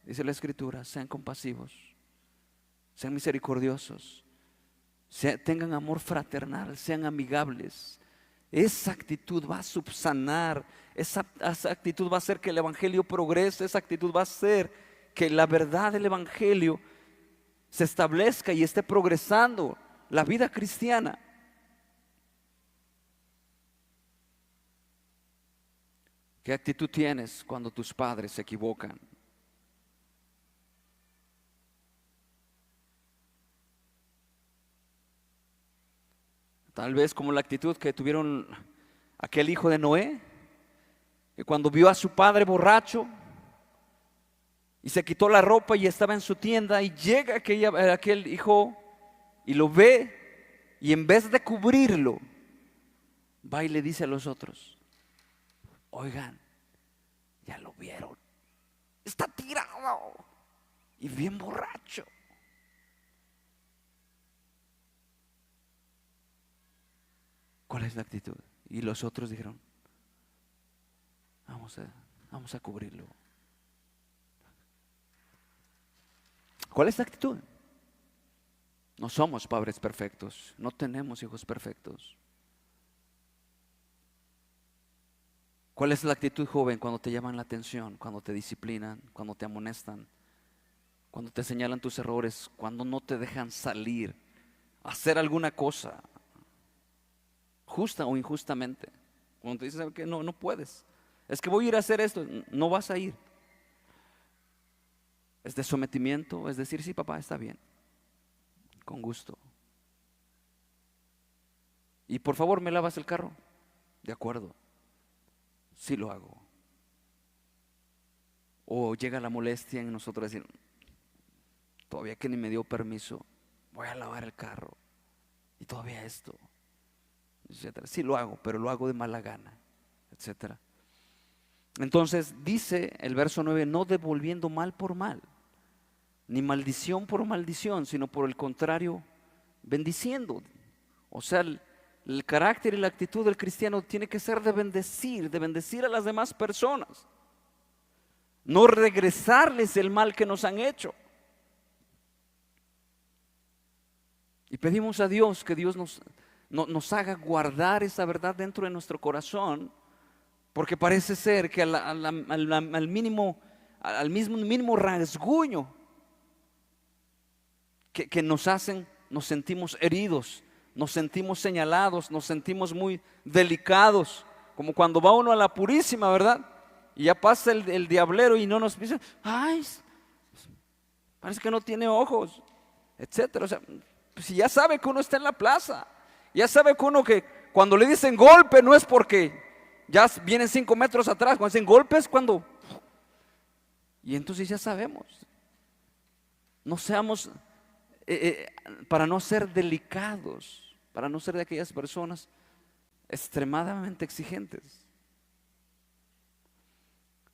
Dice la escritura, sean compasivos, sean misericordiosos, tengan amor fraternal, sean amigables. Esa actitud va a subsanar, esa actitud va a hacer que el evangelio progrese, esa actitud va a hacer que la verdad del evangelio se establezca y esté progresando la vida cristiana. ¿Qué actitud tienes cuando tus padres se equivocan? Tal vez como la actitud que tuvieron aquel hijo de Noé, que cuando vio a su padre borracho y se quitó la ropa y estaba en su tienda, y llega aquel hijo y lo ve, y en vez de cubrirlo, va y le dice a los otros: oigan, ya lo vieron, está tirado y bien borracho. ¿Cuál es la actitud? Y los otros dijeron: vamos a cubrirlo. ¿Cuál es la actitud? No somos padres perfectos, no tenemos hijos perfectos. ¿Cuál es la actitud, joven, cuando te llaman la atención, cuando te disciplinan, cuando te amonestan, cuando te señalan tus errores, cuando no te dejan salir a hacer alguna cosa, justa o injustamente? Cuando te dicen: ¿sabes qué? No puedes. Es que voy a ir a hacer esto. No vas a ir. Es de sometimiento, es decir: sí, papá, está bien, con gusto. Y por favor, ¿me lavas el carro? De acuerdo, sí lo hago. O llega la molestia en nosotros decir: todavía que ni me dio permiso, voy a lavar el carro. Y todavía esto, etcétera. Sí lo hago, pero lo hago de mala gana, etcétera. Entonces dice el verso 9: no devolviendo mal por mal, ni maldición por maldición, sino por el contrario, bendiciendo. O sea, el carácter y la actitud del cristiano tiene que ser de bendecir a las demás personas, no regresarles el mal que nos han hecho. Y pedimos a Dios que Dios nos haga guardar esa verdad dentro de nuestro corazón, porque parece ser que al mínimo rasguño que nos hacen, nos sentimos heridos, nos sentimos señalados, nos sentimos muy delicados, como cuando va uno a la Purísima, ¿verdad? Y ya pasa el diablero y no nos dice: ay, parece que no tiene ojos, etcétera. O sea, pues si ya sabe que uno está en la plaza, ya sabe que uno, que cuando le dicen golpe no es porque ya vienen 5 metros atrás, cuando dicen golpe es cuando, y entonces ya sabemos. No seamos, para no ser delicados, para no ser de aquellas personas extremadamente exigentes.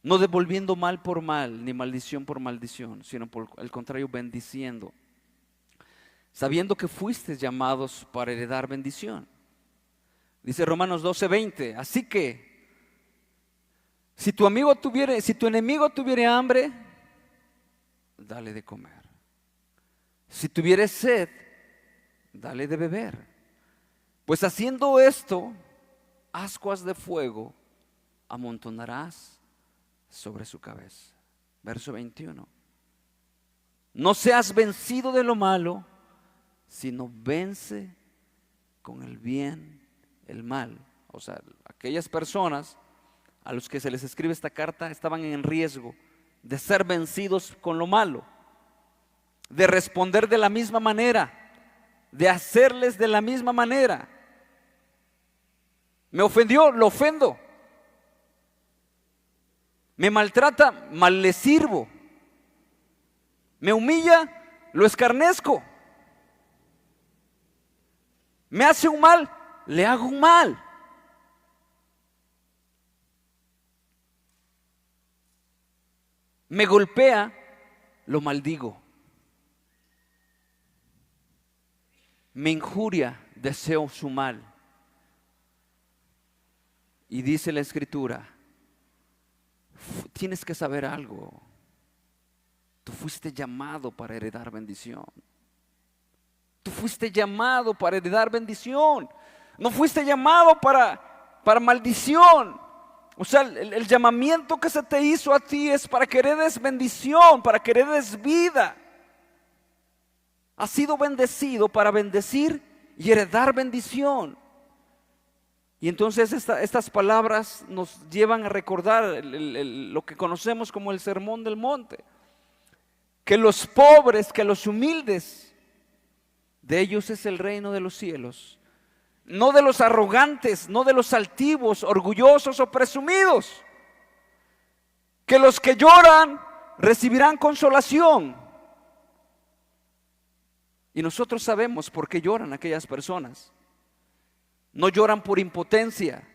No devolviendo mal por mal, ni maldición por maldición, sino por el contrario, bendiciendo, sabiendo que fuisteis llamados para heredar bendición. Dice Romanos 12:20: así que si tu enemigo tuviere hambre, dale de comer. Si tuviere sed, dale de beber. Pues haciendo esto, ascuas de fuego amontonarás sobre su cabeza. Verso 21: no seas vencido de lo malo, sino vence con el bien el mal. O sea, aquellas personas a los que se les escribe esta carta estaban en riesgo de ser vencidos con lo malo, de responder de la misma manera, de hacerles de la misma manera. Me ofendió, lo ofendo. Me maltrata, mal le sirvo. Me humilla, lo escarnezco. Me hace un mal, le hago un mal. Me golpea, lo maldigo. Me injuria, deseo su mal. Y dice la Escritura: tienes que saber algo. Tú fuiste llamado para heredar bendición. Tú fuiste llamado para heredar bendición. No fuiste llamado para maldición. O sea, el llamamiento que se te hizo a ti es para que heredes bendición, para que heredes vida. Has sido bendecido para bendecir y heredar bendición. Y entonces estas palabras nos llevan a recordar lo que conocemos como el Sermón del Monte. Que los pobres, que los humildes, de ellos es el reino de los cielos. no de los arrogantes, no de los altivos, orgullosos o presumidos. Que los que lloran recibirán consolación. Y nosotros sabemos por qué lloran aquellas personas. No lloran por impotencia,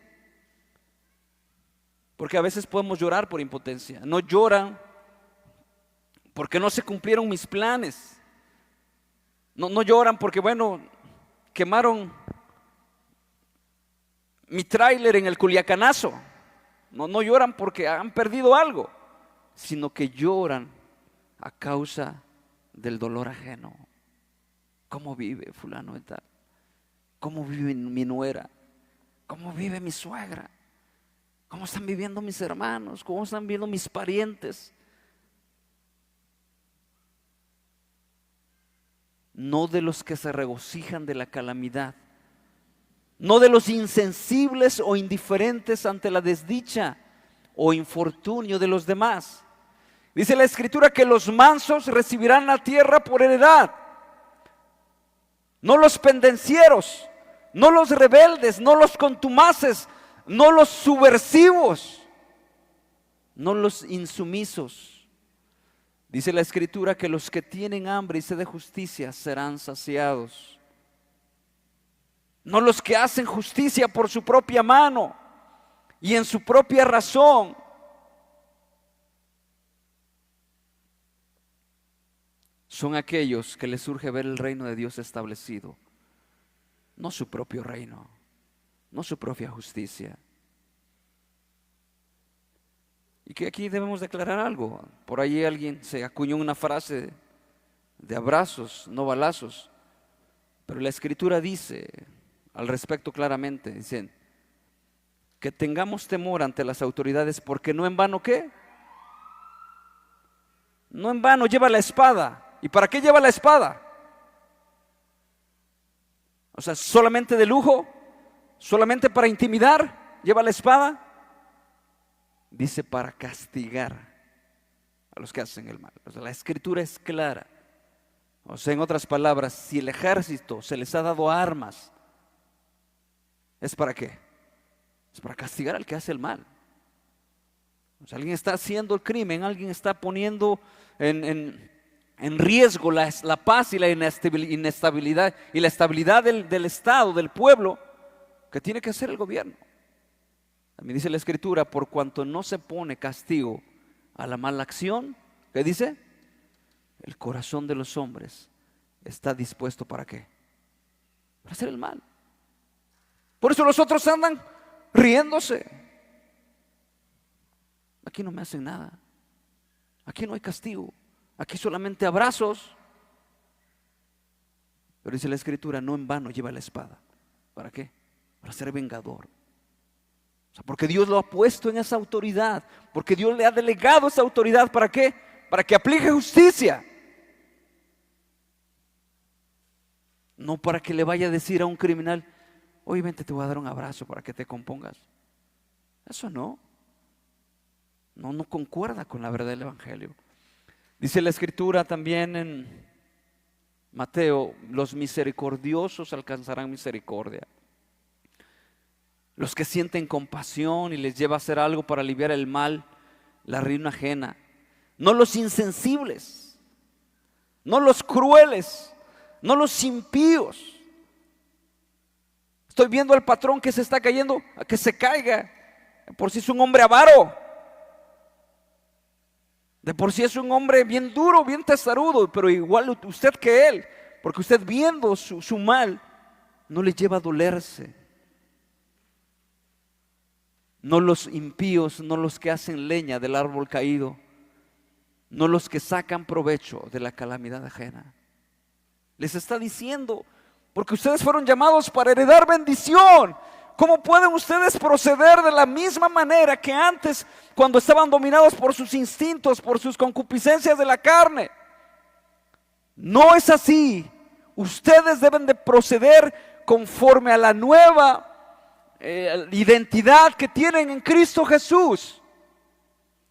porque a veces podemos llorar por impotencia. No lloran porque no se cumplieron mis planes. No lloran porque, bueno, quemaron mi tráiler en el Culiacanazo. No lloran porque han perdido algo, sino que lloran a causa del dolor ajeno. ¿Cómo vive fulano de tal? ¿Cómo vive mi nuera? ¿Cómo vive mi suegra? ¿Cómo están viviendo mis hermanos? ¿Cómo están viviendo mis parientes? No de los que se regocijan de la calamidad, no de los insensibles o indiferentes ante la desdicha o infortunio de los demás. Dice la Escritura que los mansos recibirán la tierra por heredad, no los pendencieros, no los rebeldes, no los contumaces, no los subversivos, no los insumisos. Dice la Escritura que los que tienen hambre y sed de justicia serán saciados. No los que hacen justicia por su propia mano y en su propia razón. Son aquellos que les urge ver el reino de Dios establecido, no su propio reino, no su propia justicia. Y que aquí debemos declarar algo. Por ahí alguien se acuñó una frase de abrazos, no balazos, pero la Escritura dice al respecto claramente, dicen que tengamos temor ante las autoridades, porque no en vano, ¿qué? No en vano lleva la espada. ¿Y para qué lleva la espada? O sea, solamente de lujo, solamente para intimidar lleva la espada. Dice para castigar a los que hacen el mal. O sea, la Escritura es clara. O sea, en otras palabras, si el ejército se les ha dado armas, ¿es para qué? Es para castigar al que hace el mal. O sea, alguien está haciendo el crimen, alguien está poniendo en riesgo la paz y la inestabilidad y la estabilidad del Estado, del pueblo, que tiene que hacer el gobierno. También dice la Escritura, por cuanto no se pone castigo a la mala acción, ¿qué dice? El corazón de los hombres está dispuesto ¿para qué? Para hacer el mal. Por eso los otros andan riéndose. Aquí no me hacen nada. Aquí no hay castigo. Aquí solamente abrazos. Pero dice la Escritura, no en vano lleva la espada. ¿Para qué? Para ser vengador. O sea, porque Dios lo ha puesto en esa autoridad, porque Dios le ha delegado esa autoridad. ¿Para qué? Para que aplique justicia. No para que le vaya a decir a un criminal, oye, vente, te voy a dar un abrazo para que te compongas. Eso no concuerda con la verdad del Evangelio. Dice la Escritura también en Mateo, los misericordiosos alcanzarán misericordia. Los que sienten compasión y les lleva a hacer algo para aliviar el mal, la ruina ajena. No los insensibles, no los crueles, no los impíos. Estoy viendo al patrón que se está cayendo, a que se caiga. De por sí es un hombre avaro. De por sí es un hombre bien duro, bien testarudo, pero igual usted que él, porque usted viendo su mal, no le lleva a dolerse. No los impíos, no los que hacen leña del árbol caído, no los que sacan provecho de la calamidad ajena. Les está diciendo, porque ustedes fueron llamados para heredar bendición. ¿Cómo pueden ustedes proceder de la misma manera que antes, cuando estaban dominados por sus instintos, por sus concupiscencias de la carne? No es así. Ustedes deben de proceder conforme a la nueva identidad que tienen en Cristo Jesús,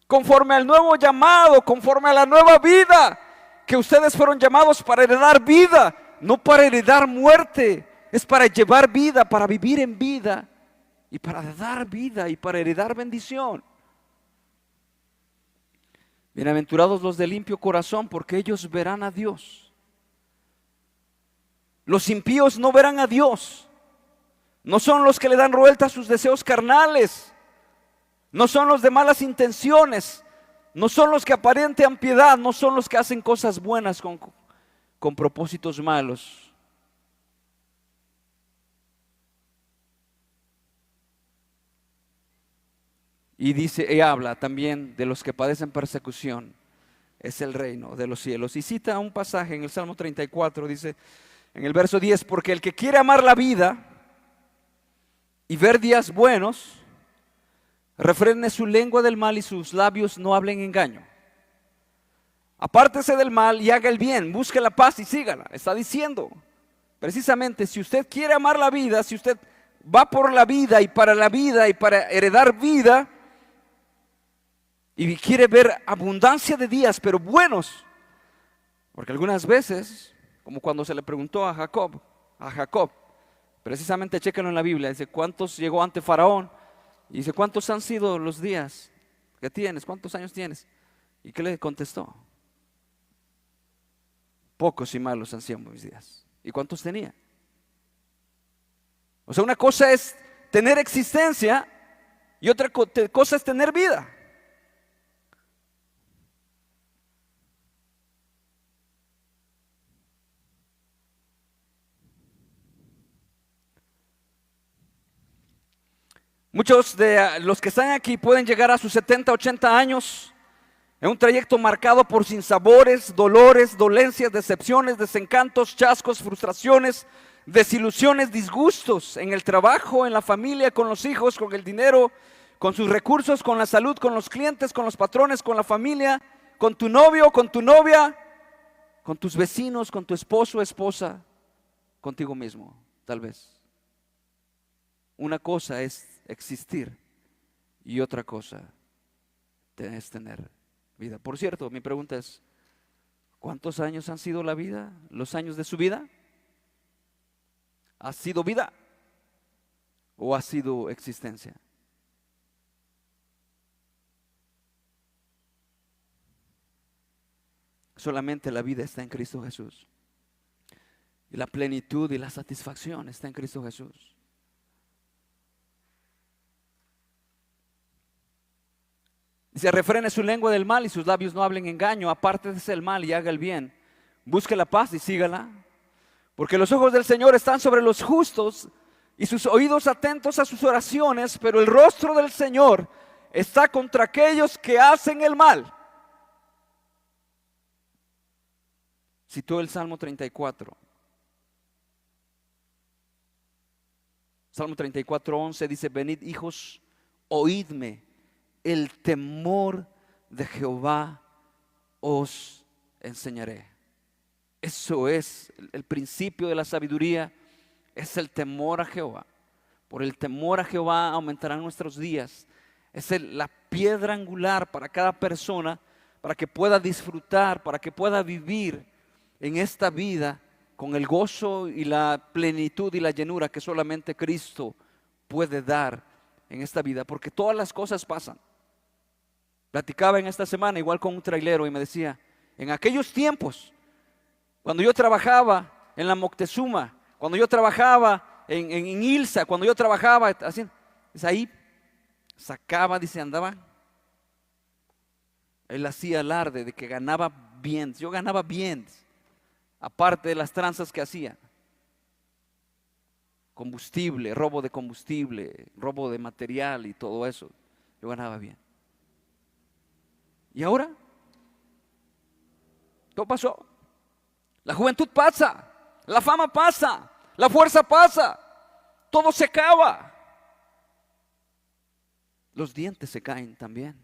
conforme al nuevo llamado, conforme a la nueva vida, que ustedes fueron llamados para heredar vida, no para heredar muerte. es para llevar vida, para vivir en vida y para dar vida y para heredar bendición. Bienaventurados los de limpio corazón, porque ellos verán a Dios. Los impíos no verán a Dios. No son los que le dan vuelta a sus deseos carnales. No son los de malas intenciones. No son los que aparentan piedad. No son los que hacen cosas buenas con propósitos malos. Y dice, y habla también de los que padecen persecución. Es el reino de los cielos. Y cita un pasaje en el Salmo 34, dice en el verso 10, porque el que quiere amar la vida y ver días buenos, refrene su lengua del mal y sus labios no hablen engaño. Apártese del mal y haga el bien, busque la paz y sígala. Está diciendo, precisamente, si usted quiere amar la vida, si usted va por la vida y para heredar vida, y quiere ver abundancia de días, pero buenos, porque algunas veces, como cuando se le preguntó a Jacob, precisamente chéquenlo en la Biblia, dice, ¿cuántos llegó ante Faraón? Y dice, ¿cuántos han sido los días que tienes? ¿Cuántos años tienes? ¿Y qué le contestó? Pocos y malos han sido mis días. ¿Y cuántos tenía? O sea, una cosa es tener existencia y otra cosa es tener vida. Muchos de los que están aquí pueden llegar a sus 70, 80 años en un trayecto marcado por sinsabores, dolores, dolencias, decepciones, desencantos, chascos, frustraciones, desilusiones, disgustos en el trabajo, en la familia, con los hijos, con el dinero, con sus recursos, con la salud, con los clientes, con los patrones, con la familia, con tu novio, con tu novia, con tus vecinos, con tu esposo, esposa, contigo mismo, tal vez. Una cosa es existir y otra cosa es tener vida. Por cierto, mi pregunta es, ¿cuántos años han sido la vida? ¿Los años de su vida? ¿Ha sido vida o ha sido existencia? Solamente la vida está en Cristo Jesús. Y la plenitud y la satisfacción está en Cristo Jesús. Dice, refrene su lengua del mal y sus labios no hablen engaño. Apártese del mal y haga el bien. Busque la paz y sígala. Porque los ojos del Señor están sobre los justos y sus oídos atentos a sus oraciones, pero el rostro del Señor está contra aquellos que hacen el mal. Citó el Salmo 34. Salmo 34:11 dice, venid hijos, oídme, el temor de Jehová os enseñaré. Eso es el principio de la sabiduría, es el temor a Jehová. Por el temor a Jehová aumentarán nuestros días. Es la piedra angular para cada persona, para que pueda disfrutar, para que pueda vivir en esta vida con el gozo y la plenitud y la llenura que solamente Cristo puede dar en esta vida, porque todas las cosas pasan. Platicaba en esta semana igual con un trailero y me decía, en aquellos tiempos, cuando yo trabajaba en la Moctezuma, cuando yo trabajaba en Ilsa, cuando yo trabajaba así, ahí sacaba, dice, andaba. Él hacía alarde de que ganaba bien. Yo ganaba bien, aparte de las tranzas que hacía. Combustible, robo de combustible, robo de material y todo eso. Yo ganaba bien. ¿Y ahora? ¿Qué pasó? La juventud pasa, la fama pasa, la fuerza pasa, todo se acaba. Los dientes se caen también.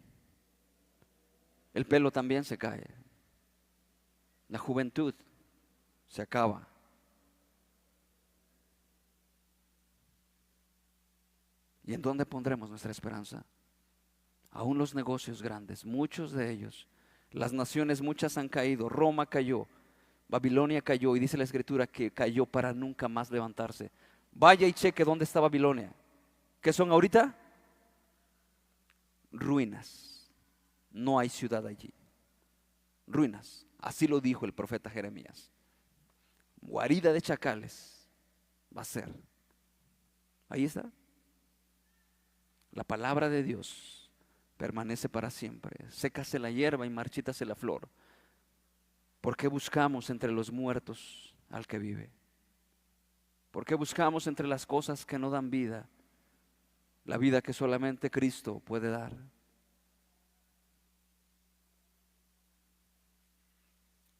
El pelo también se cae. La juventud se acaba. ¿Y en dónde pondremos nuestra esperanza? Aún los negocios grandes, muchos de ellos, las naciones muchas han caído, Roma cayó, Babilonia cayó y dice la escritura que cayó para nunca más levantarse. Vaya y cheque dónde está Babilonia. ¿Qué son ahorita? Ruinas. No hay ciudad allí. Ruinas. Así lo dijo el profeta Jeremías. Guarida de chacales va a ser. Ahí está. La palabra de Dios permanece para siempre. Sécase la hierba y marchítase la flor. ¿Por qué buscamos entre los muertos al que vive? ¿Por qué buscamos entre las cosas que no dan vida la vida que solamente Cristo puede dar?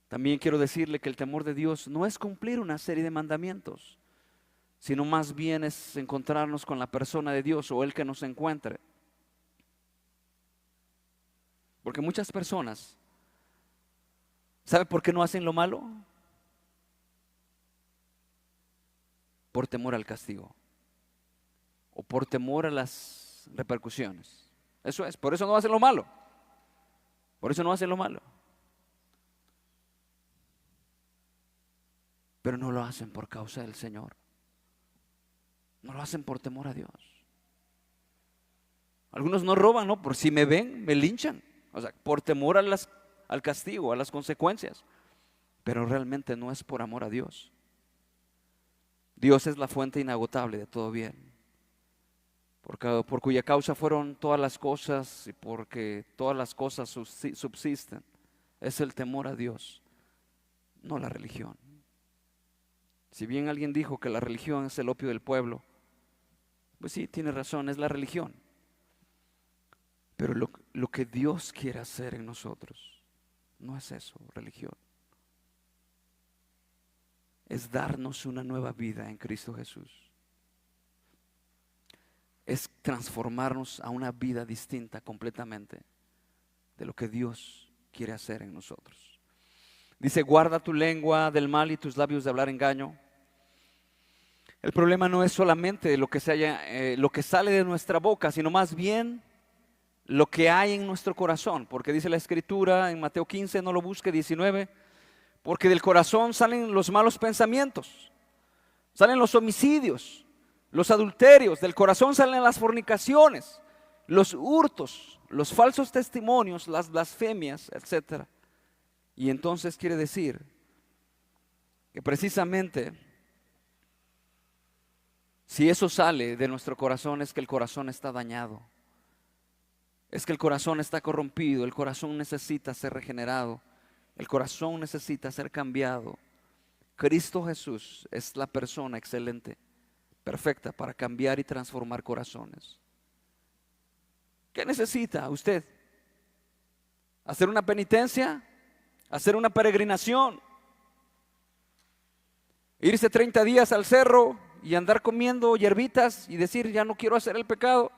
También quiero decirle que el temor de Dios no es cumplir una serie de mandamientos, sino más bien es encontrarnos con la persona de Dios o el que nos encuentre. Porque muchas personas, ¿sabe por qué no hacen lo malo? Por temor al castigo o por temor a las repercusiones. Eso es, por eso no hacen lo malo. Por eso no hacen lo malo. Pero no lo hacen por causa del Señor. No lo hacen por temor a Dios. Algunos no roban, ¿no? Por si me ven, me linchan. O sea, por temor al castigo, a las consecuencias. Pero realmente no es por amor a Dios. Dios es la fuente inagotable de todo bien. Por cuya causa fueron todas las cosas y porque todas las cosas subsisten. Es el temor a Dios, no la religión. Si bien alguien dijo que la religión es el opio del pueblo, pues sí, tiene razón, es la religión. Pero lo que Dios quiere hacer en nosotros no es eso, religión. Es darnos una nueva vida en Cristo Jesús. Es transformarnos a una vida distinta completamente de lo que Dios quiere hacer en nosotros. Dice, guarda tu lengua del mal y tus labios de hablar engaño. El problema no es solamente lo que sale de nuestra boca, sino más bien lo que hay en nuestro corazón. Porque dice la Escritura en Mateo 15, no lo busque, 19, porque del corazón salen los malos pensamientos, salen los homicidios, los adulterios, del corazón salen las fornicaciones, los hurtos, los falsos testimonios, las blasfemias, etc. Y entonces quiere decir que precisamente si eso sale de nuestro corazón es que el corazón está dañado, es que el corazón está corrompido, el corazón necesita ser regenerado, el corazón necesita ser cambiado. Cristo Jesús es la persona excelente, perfecta para cambiar y transformar corazones. ¿Qué necesita usted? ¿Hacer una penitencia? ¿Hacer una peregrinación? ¿Irse 30 días al cerro y andar comiendo hierbitas y decir ya no quiero hacer el pecado?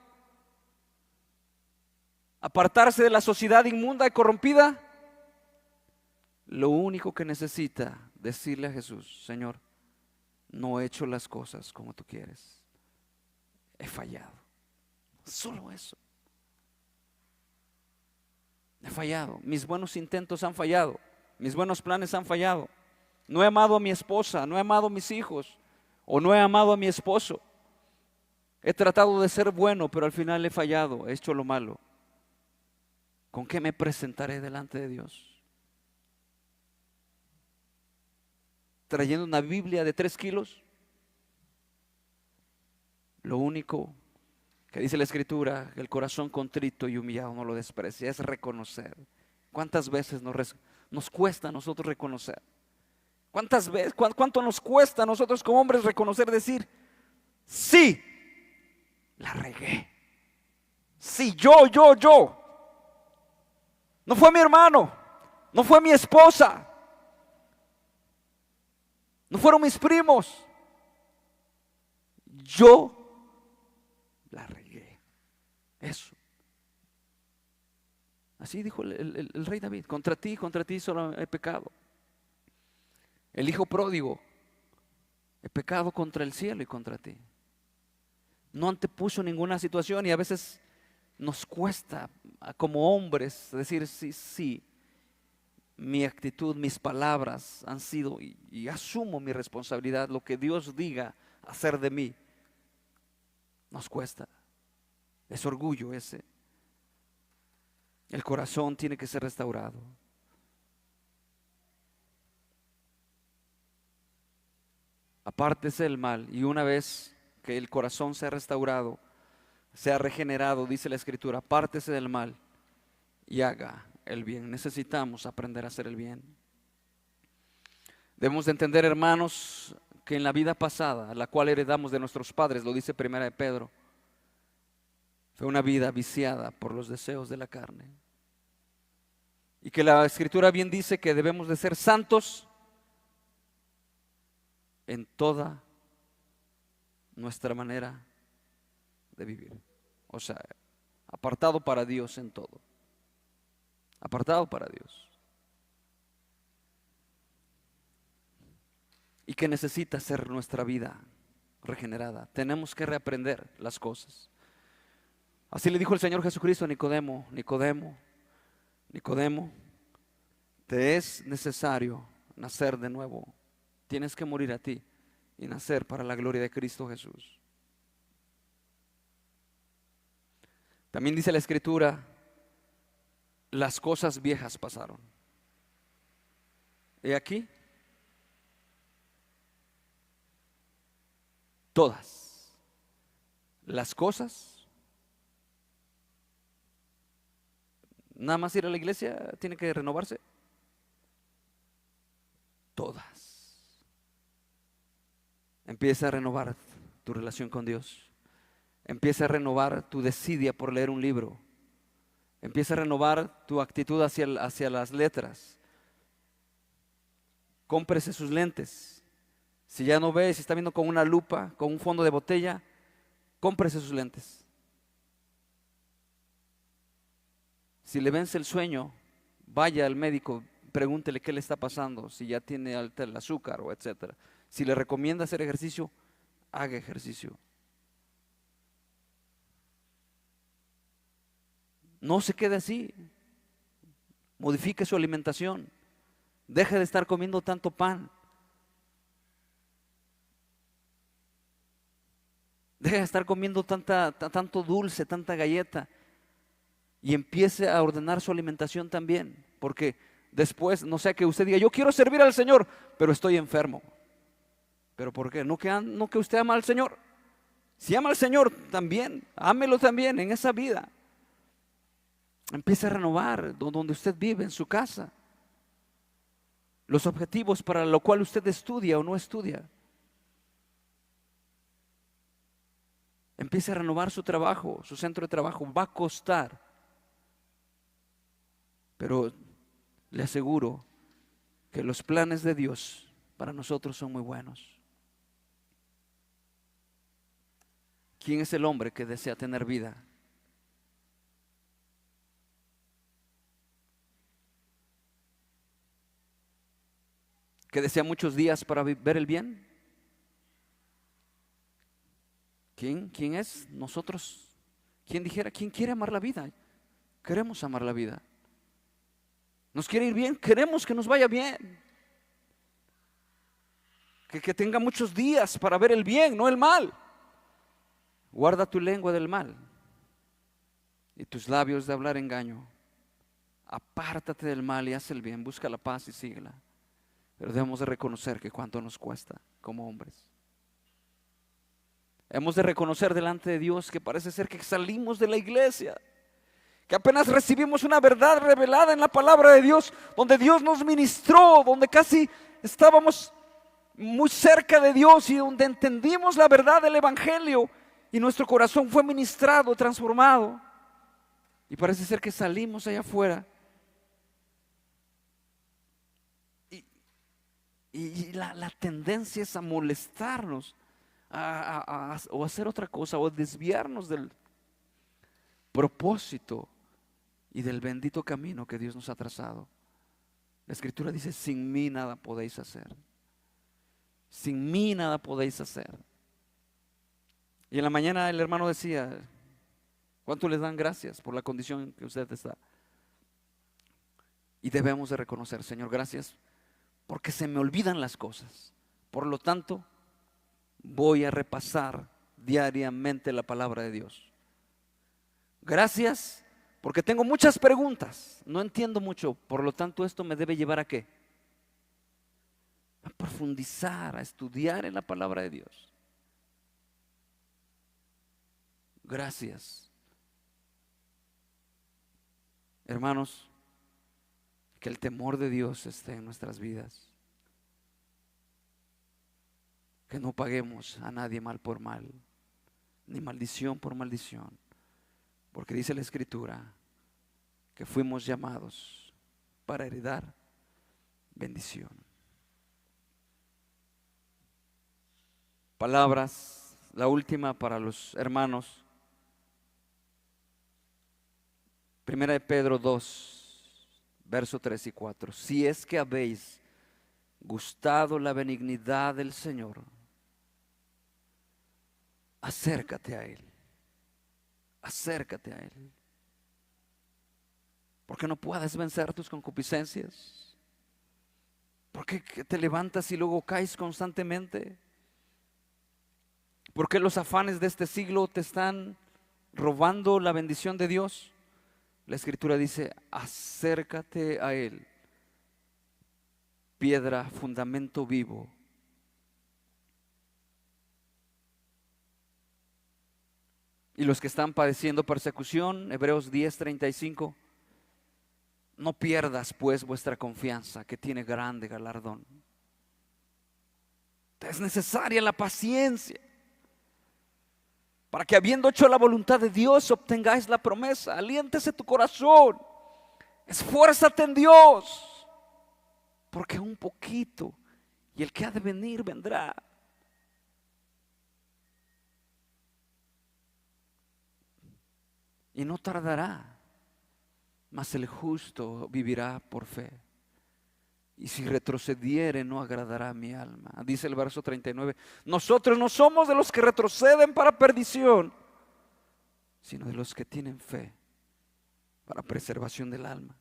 ¿Apartarse de la sociedad inmunda y corrompida? Lo único que necesita decirle a Jesús, Señor, no he hecho las cosas como tú quieres, he fallado. Solo eso. He fallado, mis buenos intentos han fallado, mis buenos planes han fallado. No he amado a mi esposa, no he amado a mis hijos, o no he amado a mi esposo. He tratado de ser bueno, pero al final he fallado, he hecho lo malo. ¿Con qué me presentaré delante de Dios? ¿Trayendo una Biblia de 3 kilos? Lo único que dice la Escritura, que el corazón contrito y humillado no lo desprecia, es reconocer. ¿Cuántas veces nos cuesta a nosotros reconocer? ¿Cuántas veces, cuánto nos cuesta a nosotros como hombres reconocer, decir, sí, la regué? Sí, yo. No fue mi hermano, no fue mi esposa, no fueron mis primos. Yo la regué. Eso. Así dijo el rey David, contra ti solo he pecado. El hijo pródigo, he pecado contra el cielo y contra ti. No antepuso ninguna situación y a veces nos cuesta como hombres decir sí. mi actitud, mis palabras han sido, y asumo mi responsabilidad, lo que Dios diga hacer de mí, nos cuesta. Es orgullo ese. El corazón tiene que ser restaurado. Apártese del mal, y una vez que el corazón sea restaurado, sea regenerado, dice la Escritura, apártese del mal y haga el bien. Necesitamos aprender a hacer el bien. Debemos de entender, hermanos, que en la vida pasada, la cual heredamos de nuestros padres, lo dice Primera de Pedro, fue una vida viciada por los deseos de la carne. Y que la Escritura bien dice que debemos de ser santos en toda nuestra manera de vivir. O sea, apartado para Dios en todo. Apartado para Dios. Y que necesita ser nuestra vida regenerada. Tenemos que reaprender las cosas. Así le dijo el Señor Jesucristo a Nicodemo: Nicodemo, Nicodemo, te es necesario nacer de nuevo. Tienes que morir a ti y nacer para la gloria de Cristo Jesús. También dice la Escritura, las cosas viejas pasaron. Y aquí, todas las cosas, nada más ir a la iglesia tiene que renovarse. Todas. Empieza a renovar tu relación con Dios. Empieza a renovar tu desidia por leer un libro. Empieza a renovar tu actitud hacia las letras. Cómprese sus lentes. Si ya no ve, si está viendo con una lupa, con un fondo de botella, cómprese sus lentes. Si le vence el sueño, vaya al médico, pregúntele qué le está pasando, si ya tiene alta el azúcar o etcétera. Si le recomienda hacer ejercicio, haga ejercicio. No se quede así. Modifique su alimentación. Deje de estar comiendo tanto pan. Deje de estar comiendo tanto dulce, tanta galleta. Y empiece a ordenar su alimentación también. Porque después, no sea que usted diga, yo quiero servir al Señor, pero estoy enfermo. ¿Pero por qué? ¿No que usted ama al Señor? Si ama al Señor también, ámelo también en esa vida. Empiece a renovar donde usted vive, en su casa. Los objetivos para lo cual usted estudia o no estudia. Empiece a renovar su trabajo, su centro de trabajo. Va a costar. Pero le aseguro que los planes de Dios para nosotros son muy buenos. ¿Quién es el hombre que desea tener vida? ¿Que desea muchos días para ver el bien? ¿Quién es? Nosotros. ¿Quién dijera? ¿Quién quiere amar la vida? Queremos amar la vida. ¿Nos quiere ir bien? Queremos que nos vaya bien. Que tenga muchos días para ver el bien, no el mal. Guarda tu lengua del mal y tus labios de hablar engaño. Apártate del mal y haz el bien. Busca la paz y síguela. Pero debemos de reconocer que cuánto nos cuesta como hombres. Hemos de reconocer delante de Dios que parece ser que salimos de la iglesia, que apenas recibimos una verdad revelada en la palabra de Dios, donde Dios nos ministró, donde casi estábamos muy cerca de Dios y donde entendimos la verdad del Evangelio y nuestro corazón fue ministrado, transformado. Y parece ser que salimos allá afuera y la tendencia es a molestarnos o hacer otra cosa o desviarnos del propósito y del bendito camino que Dios nos ha trazado. La Escritura dice, sin mí nada podéis hacer. Sin mí nada podéis hacer. Y en la mañana el hermano decía, ¿cuánto les dan gracias por la condición en que usted está? Y debemos de reconocer, Señor, gracias, porque se me olvidan las cosas. Por lo tanto, voy a repasar diariamente la palabra de Dios. Gracias, porque tengo muchas preguntas, no entiendo mucho, por lo tanto esto me debe llevar ¿a qué? A profundizar, a estudiar en la palabra de Dios. Gracias. Hermanos, que el temor de Dios esté en nuestras vidas. Que no paguemos a nadie mal por mal, ni maldición por maldición. Porque dice la Escritura que fuimos llamados para heredar bendición. Palabras, la última para los hermanos. Primera de Pedro 2, verso 3 y 4. Si es que habéis gustado la benignidad del Señor, acércate a Él. Acércate a Él. Porque no puedes vencer tus concupiscencias. Porque te levantas y luego caes constantemente. Porque los afanes de este siglo te están robando la bendición de Dios. La Escritura dice, acércate a Él, piedra, fundamento vivo. Y los que están padeciendo persecución, Hebreos 10:35, no pierdas pues vuestra confianza, que tiene grande galardón. Es necesaria la paciencia, para que habiendo hecho la voluntad de Dios obtengáis la promesa. Aliéntese tu corazón, esfuérzate en Dios, porque un poquito y el que ha de venir vendrá. Y no tardará, mas el justo vivirá por fe. Y si retrocediere, no agradará a mi alma. Dice el verso 39, nosotros no somos de los que retroceden para perdición, sino de los que tienen fe para preservación del alma.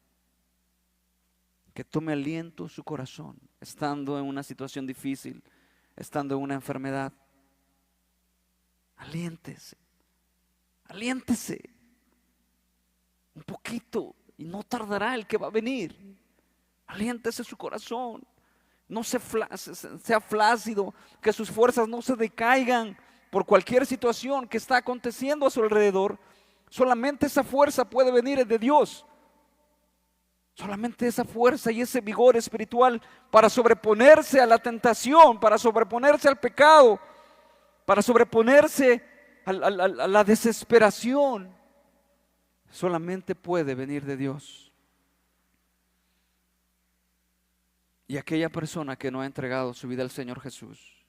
Que tome aliento su corazón, estando en una situación difícil, estando en una enfermedad. Aliéntese, aliéntese un poquito y no tardará el que va a venir. Aliéntese su corazón, no sea flácido, que sus fuerzas no se decaigan por cualquier situación que está aconteciendo a su alrededor. Solamente esa fuerza puede venir de Dios. Solamente esa fuerza y ese vigor espiritual para sobreponerse a la tentación, para sobreponerse al pecado, para sobreponerse a la desesperación, solamente puede venir de Dios. Y aquella persona que no ha entregado su vida al Señor Jesús,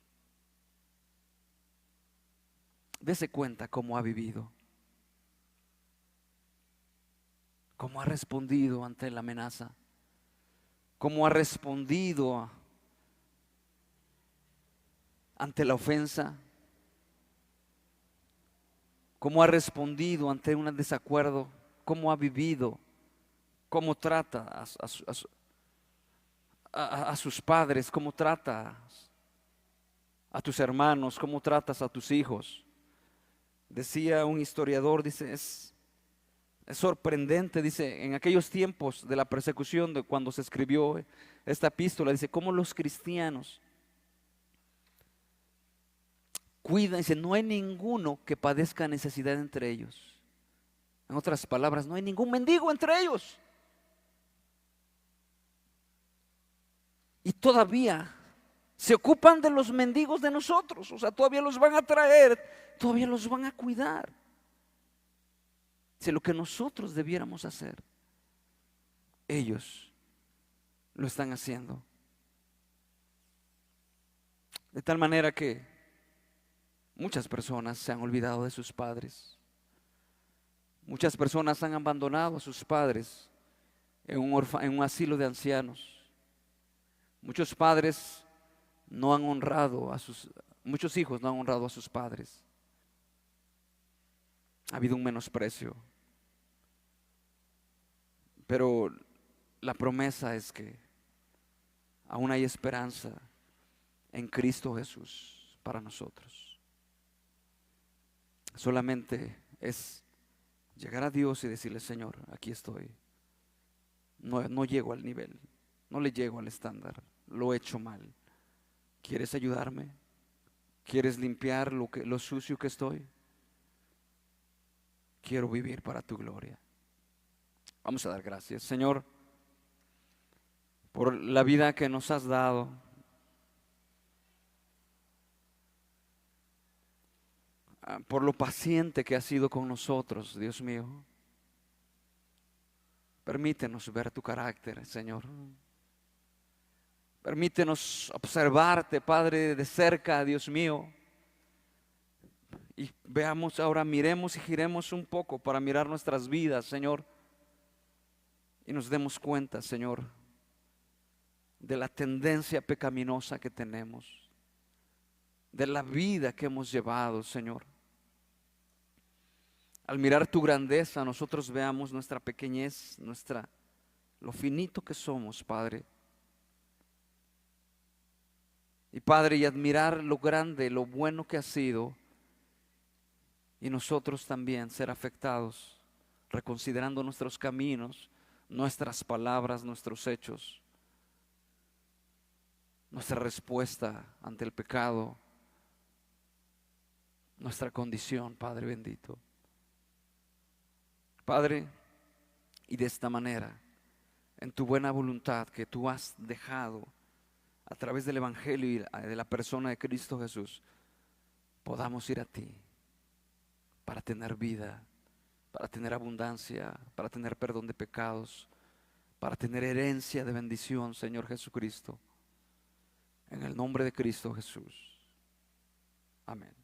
dése cuenta cómo ha vivido, cómo ha respondido ante la amenaza, cómo ha respondido ante la ofensa, cómo ha respondido ante un desacuerdo, cómo ha vivido, cómo trata a sus padres, cómo tratas a tus hermanos, cómo tratas a tus hijos. Decía un historiador, dice, es sorprendente, dice, en aquellos tiempos de la persecución, de cuando se escribió esta epístola, dice, cómo los cristianos cuidan, dice, no hay ninguno que padezca necesidad entre ellos. En otras palabras, no hay ningún mendigo entre ellos. Y todavía se ocupan de los mendigos de nosotros, o sea, todavía los van a traer, todavía los van a cuidar. Si lo que nosotros debiéramos hacer, ellos lo están haciendo. De tal manera que muchas personas se han olvidado de sus padres. Muchas personas han abandonado a sus padres en un asilo de ancianos. Muchos padres no han honrado muchos hijos no han honrado a sus padres. Ha habido un menosprecio. Pero la promesa es que aún hay esperanza en Cristo Jesús para nosotros. Solamente es llegar a Dios y decirle: Señor, aquí estoy. No llego al nivel, no le llego al estándar, lo he hecho mal. ¿Quieres ayudarme? ¿Quieres limpiar lo sucio que estoy? Quiero vivir para tu gloria. Vamos a dar gracias, Señor, por la vida que nos has dado, por lo paciente que has sido con nosotros, Dios mío. Permítenos ver tu carácter, Señor. Permítenos observarte, Padre, de cerca, Dios mío. Y veamos ahora, miremos y giremos un poco para mirar nuestras vidas, Señor. Y nos demos cuenta, Señor, de la tendencia pecaminosa que tenemos, de la vida que hemos llevado, Señor. Al mirar tu grandeza, nosotros veamos nuestra pequeñez, lo finito que somos, Padre. Y Padre, y admirar lo grande, lo bueno que has sido, y nosotros también ser afectados, reconsiderando nuestros caminos, nuestras palabras, nuestros hechos, nuestra respuesta ante el pecado, nuestra condición, Padre bendito. Padre, y de esta manera, en tu buena voluntad que tú has dejado a través del Evangelio y de la persona de Cristo Jesús, podamos ir a ti para tener vida, para tener abundancia, para tener perdón de pecados, para tener herencia de bendición, Señor Jesucristo. En el nombre de Cristo Jesús. Amén.